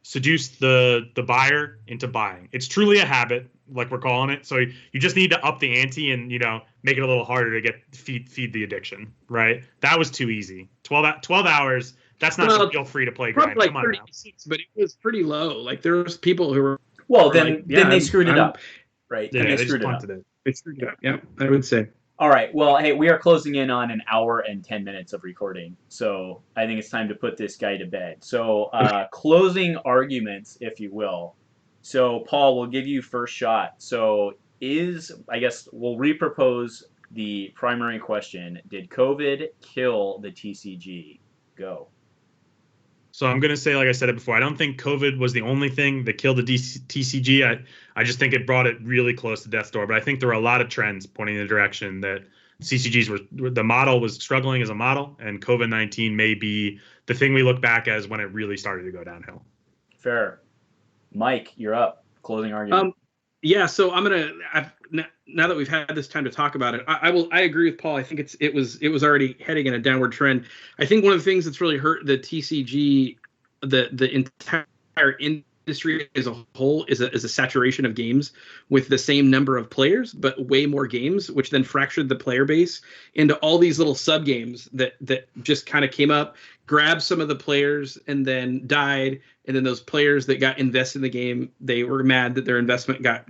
seduce the buyer into buying. It's truly a habit, like we're calling it. So you just need to up the ante and make it a little harder to feed the addiction. Right, that was too easy. 12 hours. That's not the real free-to-play grind. Like 36, but it was pretty low. Like, there was people who were... Well, then they screwed it up, right? Yeah, they screwed it up. They screwed it up, yeah, I would say. All right, well, hey, we are closing in on an hour and 10 minutes of recording, so I think it's time to put this guy to bed. So, closing arguments, if you will. So, Paul, we'll give you first shot. So, I guess we'll repropose the primary question. Did COVID kill the TCG? Go. So I'm going to say, like I said it before, I don't think COVID was the only thing that killed the TCG. I just think it brought it really close to death's door. But I think there were a lot of trends pointing in the direction that the model was struggling as a model, and COVID-19 may be the thing we look back as when it really started to go downhill. Fair. Mike, you're up. Closing argument. Yeah, so I'm gonna. Now that we've had this time to talk about it, I agree with Paul. I think it was already heading in a downward trend. I think one of the things that's really hurt the TCG, the entire industry as a whole, is a saturation of games with the same number of players, but way more games, which then fractured the player base into all these little sub games that just kind of came up, grabbed some of the players, and then died. And then those players that got invested in the game, they were mad that their investment got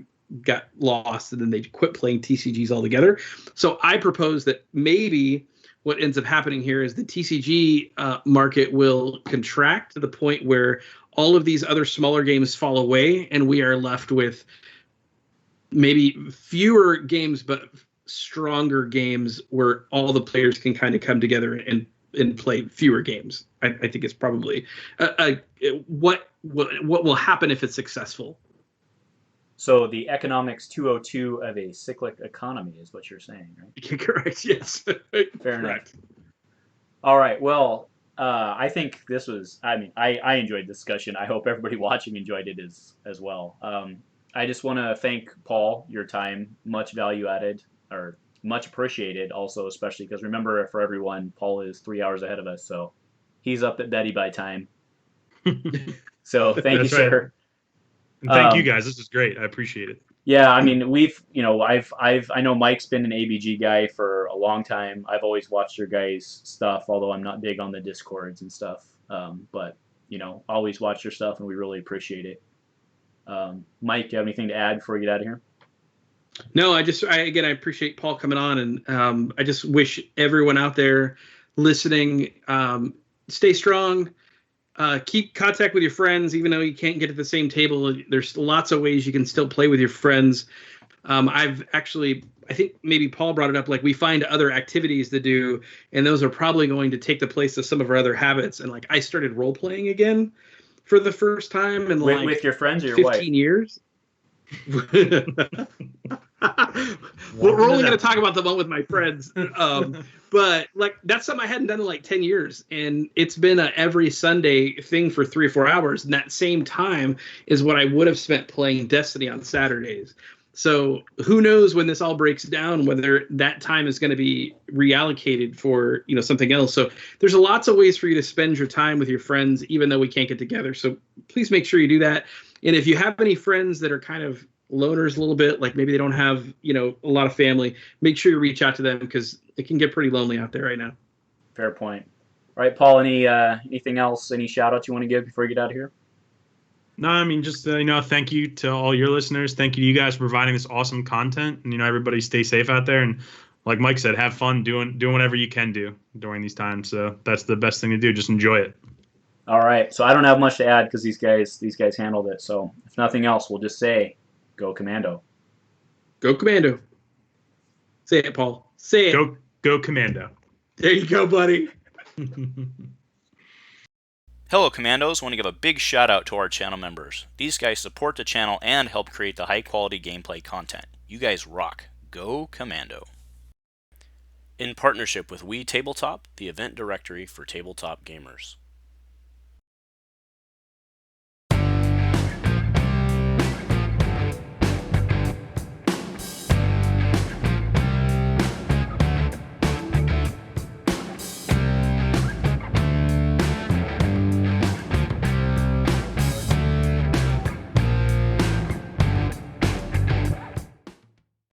lost, and then they quit playing TCGs altogether. So I propose that maybe what ends up happening here is the TCG market will contract to the point where all of these other smaller games fall away, and we are left with maybe fewer games, but stronger games where all the players can kind of come together and play fewer games. I think it's probably what will happen if it's successful. So the economics 202 of a cyclic economy is what you're saying, right? Correct. Yes. Fair enough. All right. Well, I think this was. I mean, I enjoyed the discussion. I hope everybody watching enjoyed it as well. I just want to thank Paul. Your time, much value added, or much appreciated. Also, especially because remember, for everyone, Paul is 3 hours ahead of us, so he's up at Betty by time. So thank you, sir. And thank you guys. This is great. I appreciate it. Yeah, I mean, I know Mike's been an ABG guy for a long time. I've always watched your guys' stuff, although I'm not big on the Discords and stuff. But always watch your stuff, and we really appreciate it. Mike, do you have anything to add before we get out of here? No, I appreciate Paul coming on, and I just wish everyone out there listening. Stay strong. Keep contact with your friends, even though you can't get at the same table. There's lots of ways you can still play with your friends. I think maybe Paul brought it up, like we find other activities to do, and those are probably going to take the place of some of our other habits. And like I started role playing again for the first time in with your friends or your 15 wife? years. We're only going to talk about the one with my friends. But like that's something I hadn't done in like 10 years. And it's been a every Sunday thing for 3 or 4 hours. And that same time is what I would have spent playing Destiny on Saturdays. So who knows when this all breaks down, whether that time is going to be reallocated for, something else. So there's lots of ways for you to spend your time with your friends, even though we can't get together. So please make sure you do that. And if you have any friends that are kind of loners a little bit, like maybe they don't have, a lot of family, make sure you reach out to them because it can get pretty lonely out there right now. Fair point. All right, Paul, anything else, any shout outs you want to give before you get out of here? No, I mean, just, thank you to all your listeners. Thank you to you guys for providing this awesome content. And, everybody stay safe out there. And like Mike said, have fun doing whatever you can do during these times. So that's the best thing to do. Just enjoy it. All right. So I don't have much to add because these guys handled it. So if nothing else, we'll just say, go Commando. Go Commando. Say it, Paul. Say it. Go Commando. There you go, buddy. Hello Commandos, want to give a big shout out to our channel members. These guys support the channel and help create the high quality gameplay content. You guys rock. Go Commando. In partnership with We Tabletop, the event directory for tabletop gamers.